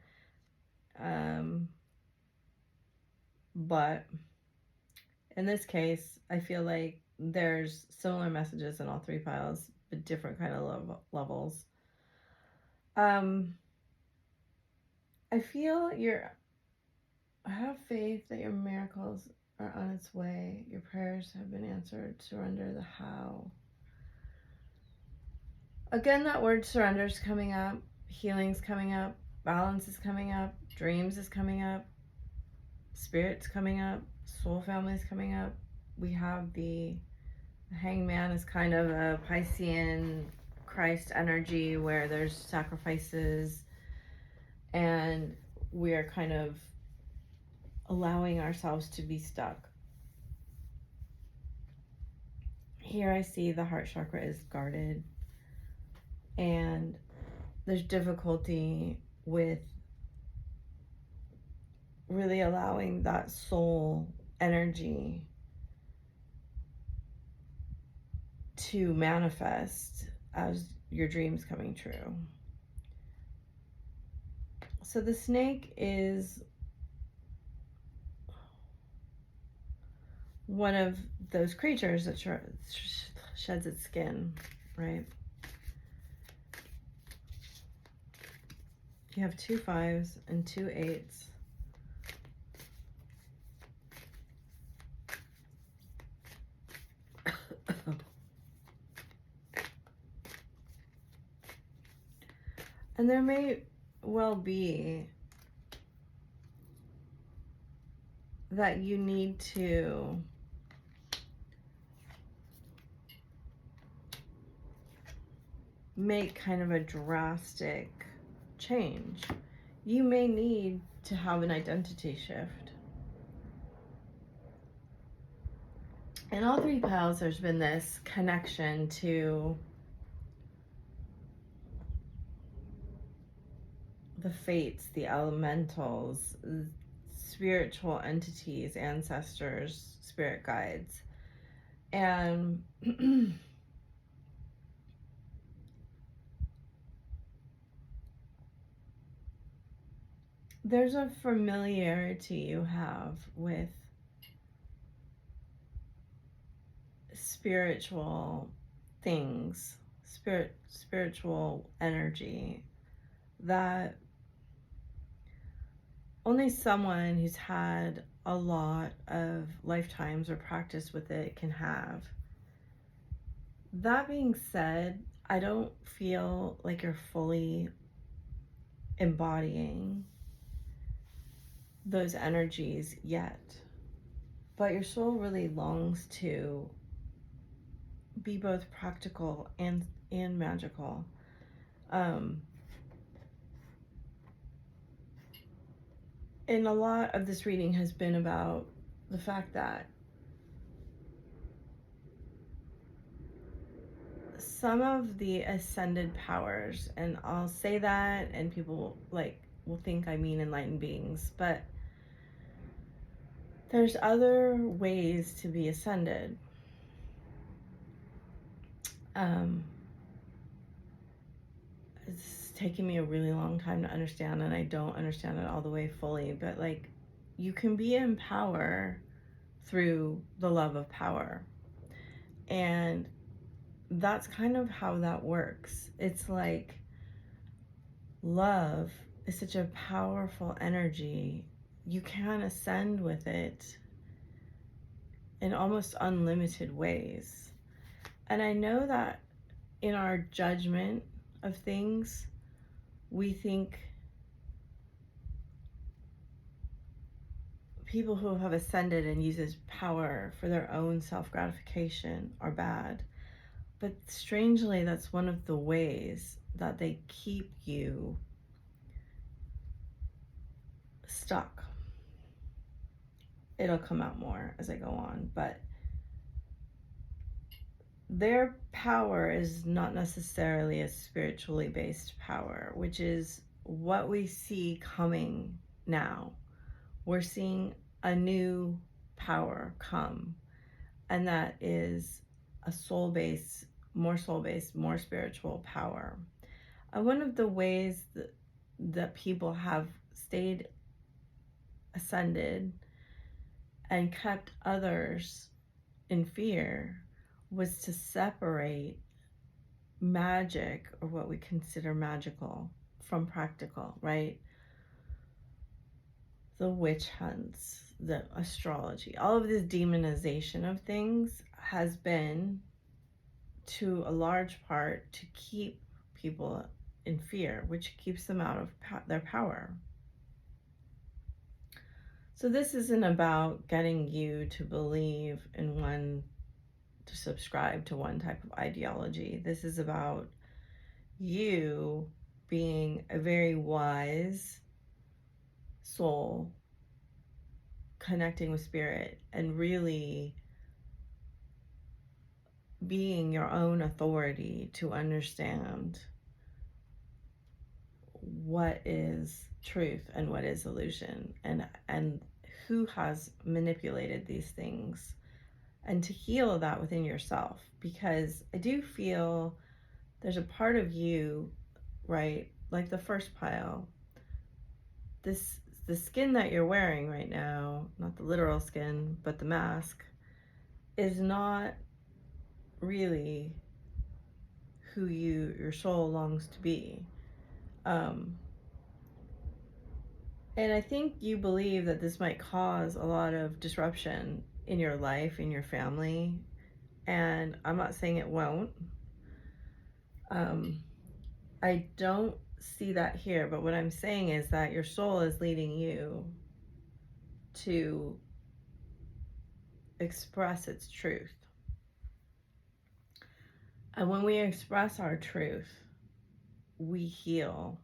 But in this case, I feel like there's similar messages in all 3 piles, but different kind of levels. I feel I have faith that your miracles are on its way. Your prayers have been answered. Surrender the how. Again, that word surrender is coming up. Healing's coming up. Balance is coming up. Dreams is coming up. Spirit's coming up. Soul family is coming up. We have the hangman is kind of a Piscean Christ energy where there's sacrifices, and we are kind of allowing ourselves to be stuck. Here I see the heart chakra is guarded, and there's difficulty with really allowing that soul energy to manifest as your dreams coming true. So the snake is one of those creatures that sheds its skin, right? You have 2 5s and 2 8s. And there may well be that you need to make kind of a drastic change. You may need to have an identity shift. In all 3 piles, there's been this connection to the fates, the elementals, spiritual entities, ancestors, spirit guides. And there's a familiarity you have with spiritual things, spiritual energy that only someone who's had a lot of lifetimes or practice with it can have. That being said, I don't feel like you're fully embodying those energies yet, but your soul really longs to be both practical and magical. And a lot of this reading has been about the fact that some of the ascended powers, and I'll say that and people will think I mean enlightened beings, but there's other ways to be ascended. It's taken me a really long time to understand, and I don't understand it all the way fully, but you can be in power through the love of power. And that's kind of how that works. It's like love is such a powerful energy. You can ascend with it in almost unlimited ways. And I know that in our judgment of things, we think people who have ascended and uses power for their own self-gratification are bad. But strangely, that's one of the ways that they keep you stuck. It'll come out more as I go on, but their power is not necessarily a spiritually based power, which is what we see coming now. We're seeing a new power come, and that is a soul-based, more spiritual power. And one of the ways that people have stayed ascended and kept others in fear was to separate magic, or what we consider magical, from practical, right? The witch hunts, the astrology, all of this demonization of things has been, to a large part, to keep people in fear, which keeps them out of their power. So this isn't about getting you to believe in one, to subscribe to one type of ideology. This is about you being a very wise soul, connecting with spirit, and really being your own authority to understand what is truth and what is illusion, and who has manipulated these things, and to heal that within yourself. Because I do feel there's a part of you, right, like the first pile, the skin that you're wearing right now, not the literal skin, but the mask, is not really who your soul longs to be. And I think you believe that this might cause a lot of disruption in your life, in your family, and I'm not saying it won't. I don't see that here, but what I'm saying is that your soul is leading you to express its truth. And when we express our truth, we heal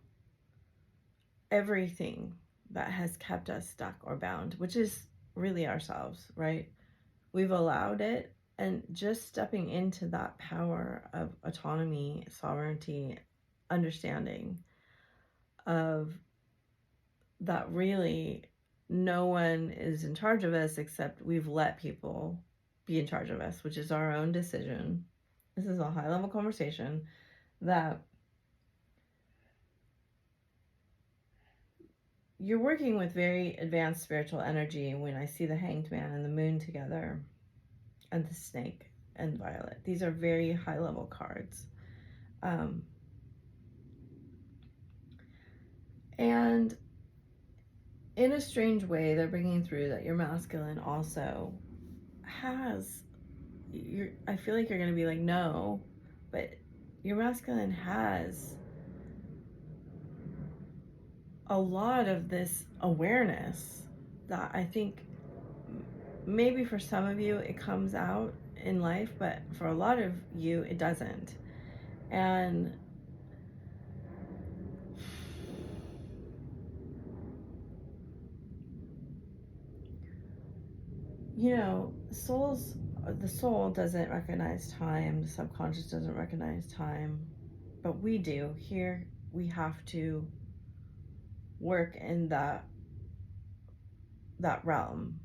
everything that has kept us stuck or bound, which is really ourselves, right? We've allowed it, and just stepping into that power of autonomy, sovereignty, understanding of that really no one is in charge of us except we've let people be in charge of us, which is our own decision. This is a high level conversation that you're working with very advanced spiritual energy when I see the Hanged Man and the moon together and the snake and violet. These are very high level cards. And in a strange way, they're bringing through that your masculine also has, I feel like you're going to be like, no, but your masculine has a lot of this awareness that I think maybe for some of you it comes out in life, but for a lot of you it doesn't. And you know, the soul doesn't recognize time, the subconscious doesn't recognize time, but we do. Here we have to work in that realm.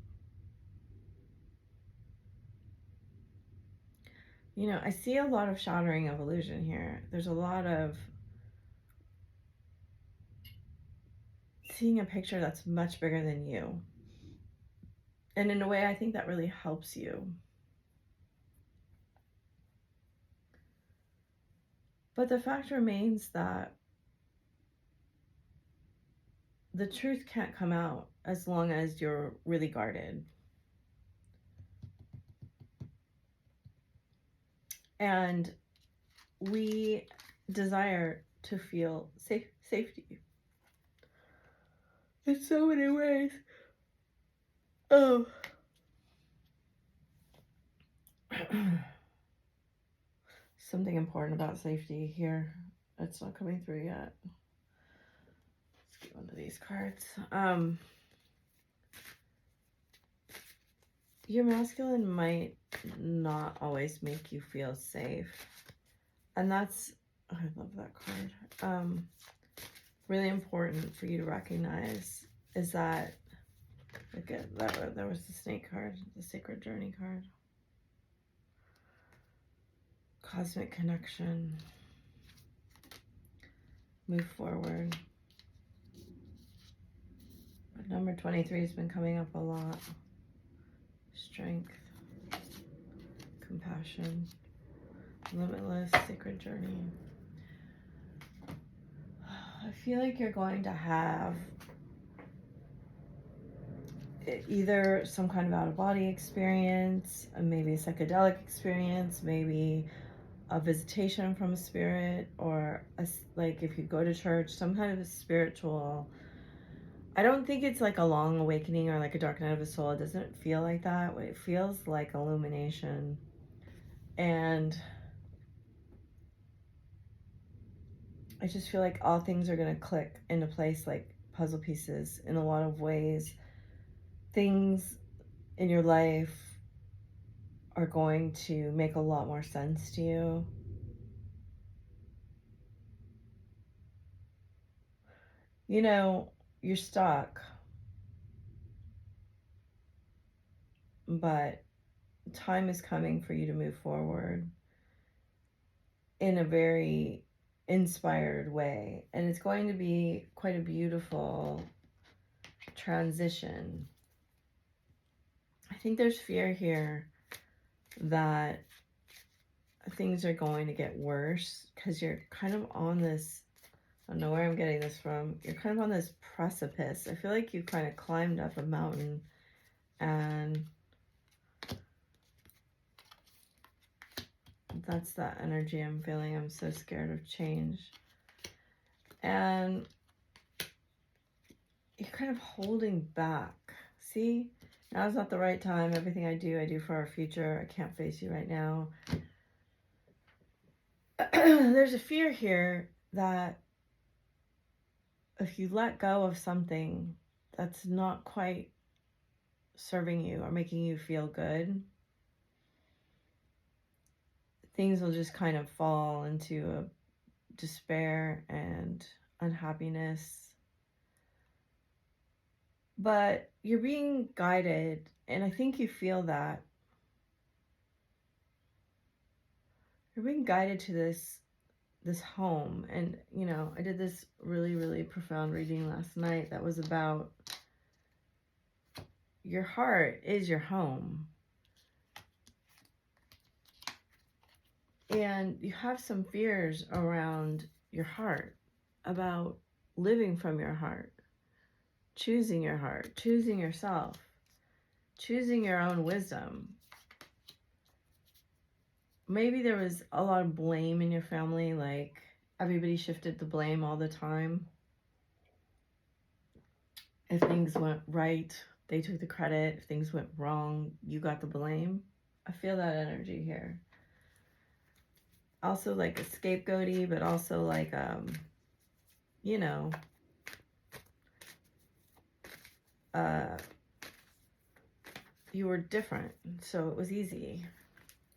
You know, I see a lot of shattering of illusion here. There's a lot of seeing a picture that's much bigger than you. And in a way, I think that really helps you. But the fact remains that the truth can't come out as long as you're really guarded. And we desire to feel safety in so many ways. Oh. Something important about safety here. It's not coming through yet. Let's get one of these cards. Your masculine might not always make you feel safe. And that's, oh, I love that card. Really important for you to recognize is that, look at that, there was the snake card, the sacred journey card. Cosmic connection. Move forward. But number 23 has been coming up a lot. Strength, compassion, limitless, sacred journey. I feel like you're going to have either some kind of out-of-body experience, maybe a psychedelic experience, maybe a visitation from a spirit, or like if you go to church, some kind of a spiritual. I don't think it's like a long awakening or like a dark night of the soul. It doesn't feel like that. It feels like illumination. And I just feel like all things are going to click into place like puzzle pieces in a lot of ways. Things in your life are going to make a lot more sense to you. You know, you're stuck, but time is coming for you to move forward in a very inspired way. And it's going to be quite a beautiful transition. I think there's fear here that things are going to get worse because you're kind of on this, I don't know where I'm getting this from, you're kind of on this precipice. I feel like you kind of climbed up a mountain, and that's that energy I'm feeling. I'm so scared of change. And you're kind of holding back. See? Now's not the right time. Everything I do for our future. I can't face you right now. There's a fear here that if you let go of something that's not quite serving you or making you feel good, things will just kind of fall into a despair and unhappiness. But you're being guided, and I think you feel that. You're being guided to this home. And, you know, I did this really, really profound reading last night that was about your heart is your home. And you have some fears around your heart, about living from your heart, choosing your heart, choosing yourself, choosing your own wisdom. Maybe there was a lot of blame in your family, like everybody shifted the blame all the time. If things went right, they took the credit. If things went wrong, you got the blame. I feel that energy here. Also like a scapegoaty, but also like, you know, you were different, so it was easy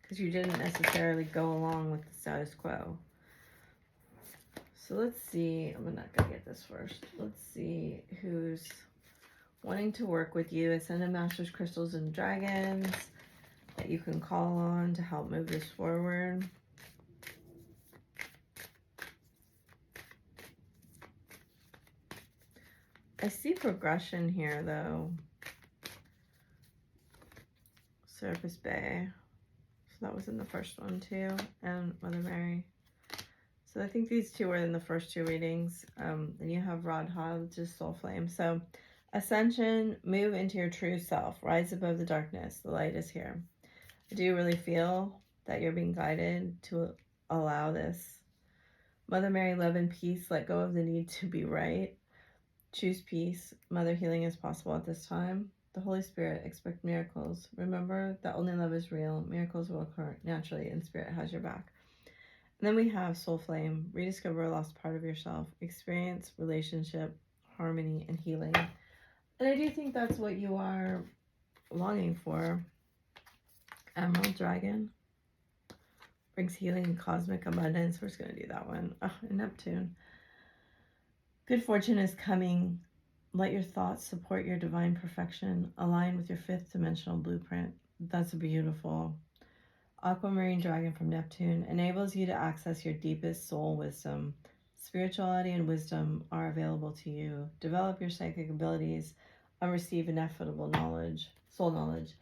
because you didn't necessarily go along with the status quo. So let's see, I'm not gonna get this first. Let's see who's wanting to work with you. Ascended Masters, Crystals, and Dragons that you can call on to help move this forward. I see progression here though. Surface Bay. So that was in the first one too. And Mother Mary. So I think these two were in the first two readings. And you have Radha, which is Soul Flame. So Ascension, move into your true self. Rise above the darkness. The light is here. I do really feel that you're being guided to allow this. Mother Mary, love and peace. Let go of the need to be right. Choose peace. Mother, healing is possible at this time. The Holy Spirit, expect miracles. Remember that only love is real. Miracles will occur naturally, and Spirit has your back. And then we have Soul Flame, rediscover a lost part of yourself. Experience relationship, harmony, and healing. And I do think that's what you are longing for. Emerald Dragon brings healing and cosmic abundance. We're just going to do that one. Oh, and Neptune. Good fortune is coming. Let your thoughts support your divine perfection. Align with your fifth dimensional blueprint. That's beautiful. Aquamarine Dragon from Neptune enables you to access your deepest soul wisdom. Spirituality and wisdom are available to you. Develop your psychic abilities and receive ineffable knowledge, soul knowledge.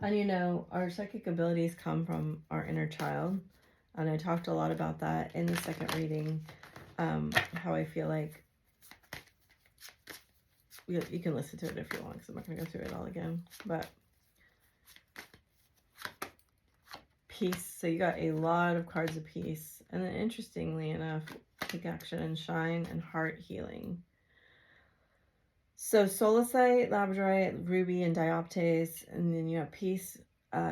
And you know, our psychic abilities come from our inner child. And I talked a lot about that in the second reading, how I feel like you can listen to it if you want, because I'm not going to go through it all again. But peace. So you got a lot of cards of peace. And then interestingly enough, take action and shine and heart healing. So solasite, labradorite, ruby, and dioptase. And then you have peace,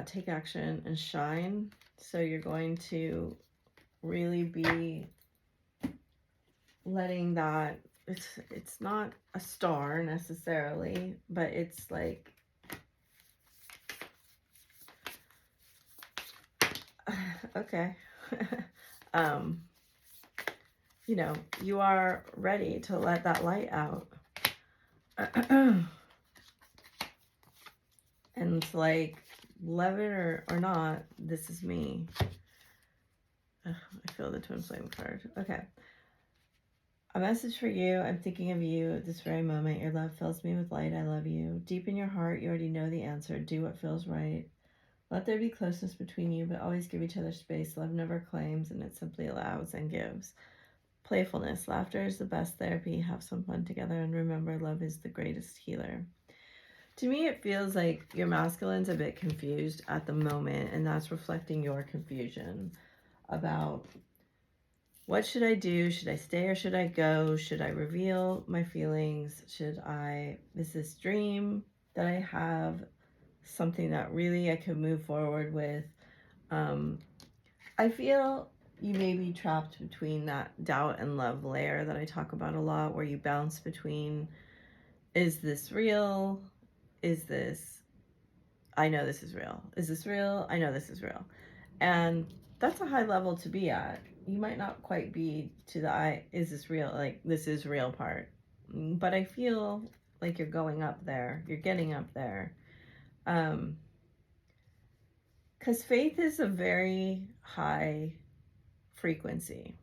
take action, and shine. So you're going to really be letting that, it's not a star necessarily, but it's like, okay. You know, you are ready to let that light out. And it's like, love it or not, this is me. I feel the twin flame card. Okay. A message for you. I'm thinking of you at this very moment. Your love fills me with light. I love you. Deep in your heart, you already know the answer. Do what feels right. Let there be closeness between you, but always give each other space. Love never claims, and it simply allows and gives. Playfulness. Laughter is the best therapy. Have some fun together, and remember, love is the greatest healer. To me, it feels like your masculine's a bit confused at the moment, and that's reflecting your confusion about what should I do? Should I stay or should I go? Should I reveal my feelings? Is this dream that I have something that really I could move forward with? I feel you may be trapped between that doubt and love layer that I talk about a lot, where you bounce between, is this real? I know this is real. Is this real? I know this is real. And that's a high level to be at. You might not quite be to the is this real? Like, this is real part. But I feel like you're going up there. You're getting up there. Because faith is a very high frequency.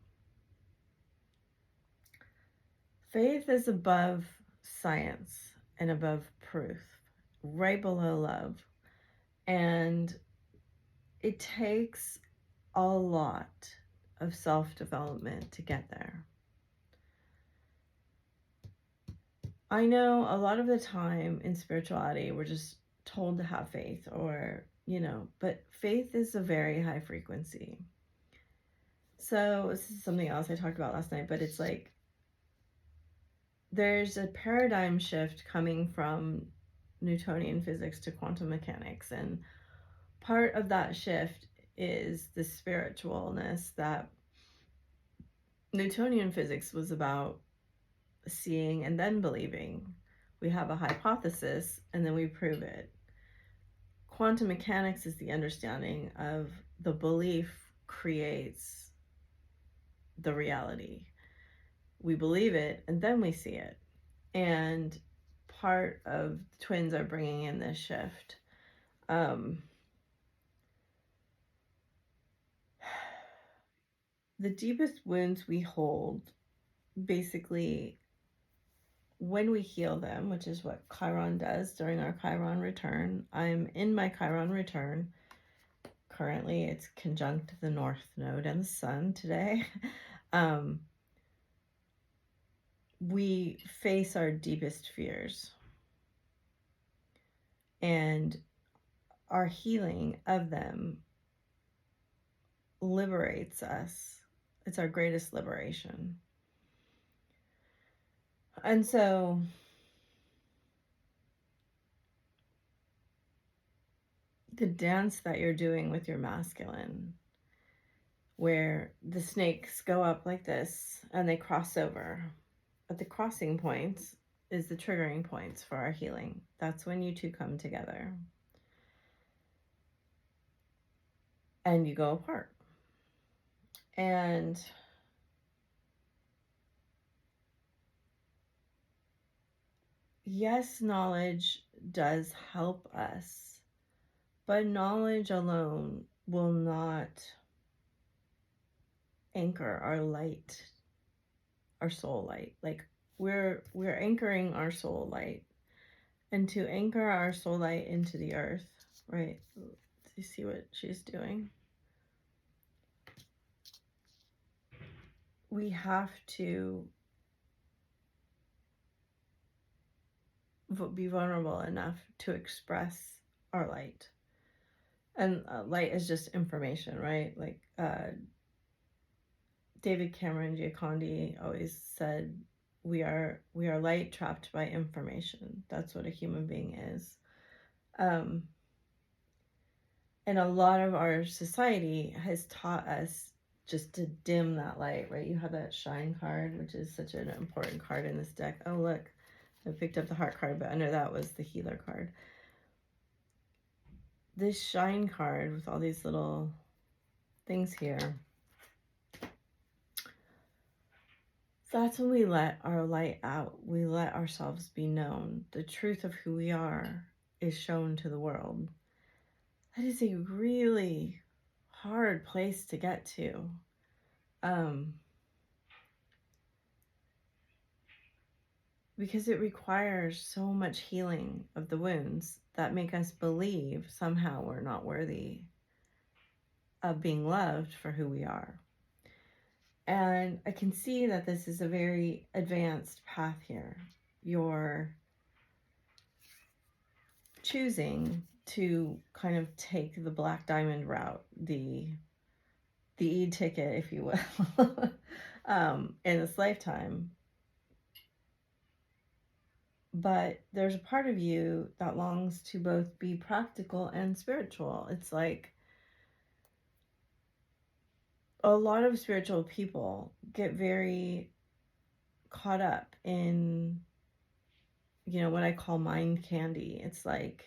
Faith is above science and above proof, right below love. And it takes a lot of self-development to get there. I know a lot of the time in spirituality, we're just told to have faith, or, but faith is a very high frequency. So this is something else I talked about last night, but it's like, there's a paradigm shift coming from Newtonian physics to quantum mechanics. And part of that shift is the spiritualness that Newtonian physics was about seeing and then believing. We have a hypothesis and then we prove it. Quantum mechanics is the understanding of the belief creates the reality. We believe it and then we see it. And part of twins are bringing in this shift. The deepest wounds we hold, basically, when we heal them, which is what Chiron does during our Chiron return. I'm in my Chiron return. Currently, it's conjunct the North Node and the Sun today. We face our deepest fears. And our healing of them liberates us. It's our greatest liberation. And so the dance that you're doing with your masculine, where the snakes go up like this and they cross over, at the crossing points is the triggering points for our healing. That's when you two come together and you go apart. And yes, knowledge does help us, but knowledge alone will not anchor our light, our soul light. Like, we're anchoring our soul light. And to anchor our soul light into the earth, right? Do you see what she's doing? We have to be vulnerable enough to express our light. And light is just information, right? Like David Cameron Giacondi always said, we are light trapped by information. That's what a human being is. And a lot of our society has taught us just to dim that light, right? You have that shine card, which is such an important card in this deck. Oh, look, I picked up the heart card, but under that was the healer card. This shine card with all these little things here, that's when we let our light out. We let ourselves be known. The truth of who we are is shown to the world. That is a really hard place to get to. because it requires so much healing of the wounds that make us believe somehow we're not worthy of being loved for who we are. And I can see that this is a very advanced path here. You're choosing to kind of take the black diamond route, the e-ticket, if you will, in this lifetime. But there's a part of you that longs to both be practical and spiritual. It's like a lot of spiritual people get very caught up in, what I call mind candy. It's like,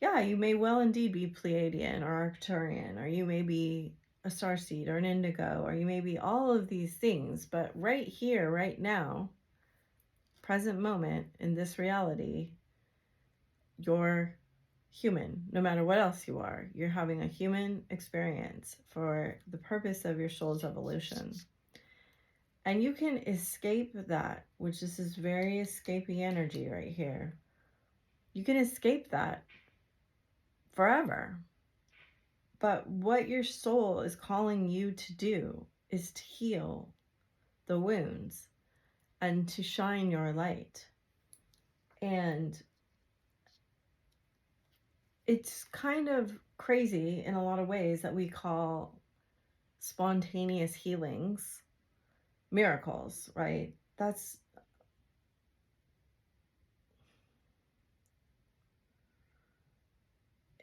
yeah, you may well indeed be Pleiadian or Arcturian, or you may be a starseed or an indigo, or you may be all of these things, but right here, right now, present moment in this reality, you're human. No matter what else you are, you're having a human experience for the purpose of your soul's evolution. And you can escape that, which is this very escaping energy right here. You can escape that forever. But what your soul is calling you to do is to heal the wounds and to shine your light. And it's kind of crazy in a lot of ways that we call spontaneous healings miracles, right?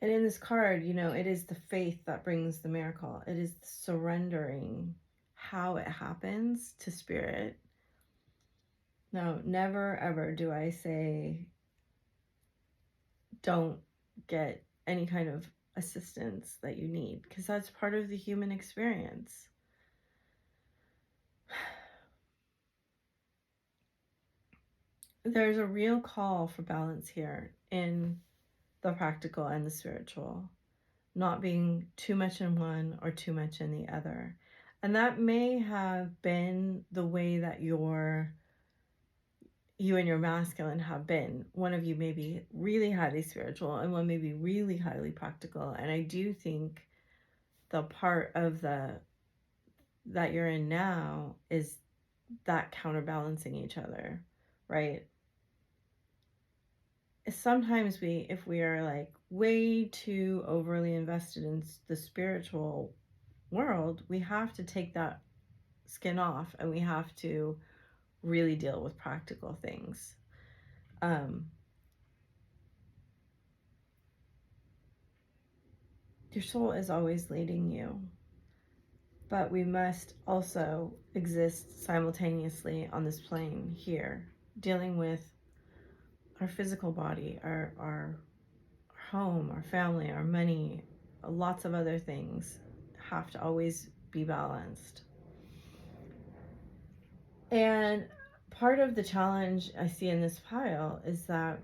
And in this card, it is the faith that brings the miracle. It is surrendering how it happens to spirit. Now, never ever do I say don't get any kind of assistance that you need, because that's part of the human experience. There's a real call for balance here in the practical and the spiritual, not being too much in one or too much in the other. And that may have been the way that you and your masculine have been. One of you may be really highly spiritual and one may be really highly practical. And I do think the part of that you're in now is that counterbalancing each other, right? Sometimes if we are like way too overly invested in the spiritual world, we have to take that skin off and we have to really deal with practical things. Your soul is always leading you, but we must also exist simultaneously on this plane here, dealing with our physical body, our home, our family, our money, lots of other things have to always be balanced. And part of the challenge I see in this pile is that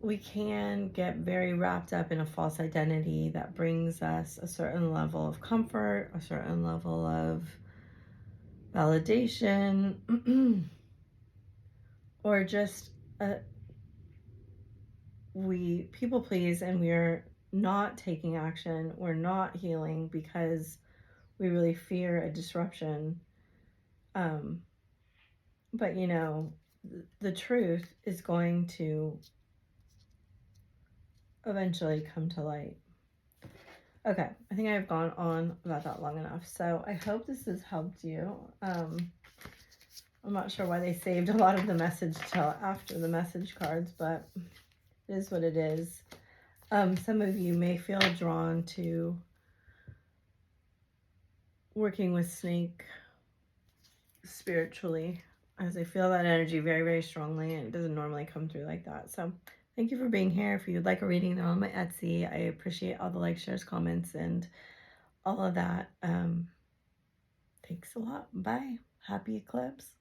we can get very wrapped up in a false identity that brings us a certain level of comfort, a certain level of validation, or just we people please and we're not taking action, we're not healing because we really fear a disruption. But the truth is going to eventually come to light. Okay, I think I've gone on about that long enough. So I hope this has helped you. I'm not sure why they saved a lot of the message till after the message cards, but it is what it is. Some of you may feel drawn to working with Snake spiritually, as I feel that energy very, very strongly, and it doesn't normally come through like that. So thank you for being here. If you'd like a reading, they're on my Etsy. I appreciate all the likes, shares, comments, and all of that. Thanks a lot. Bye. Happy eclipse.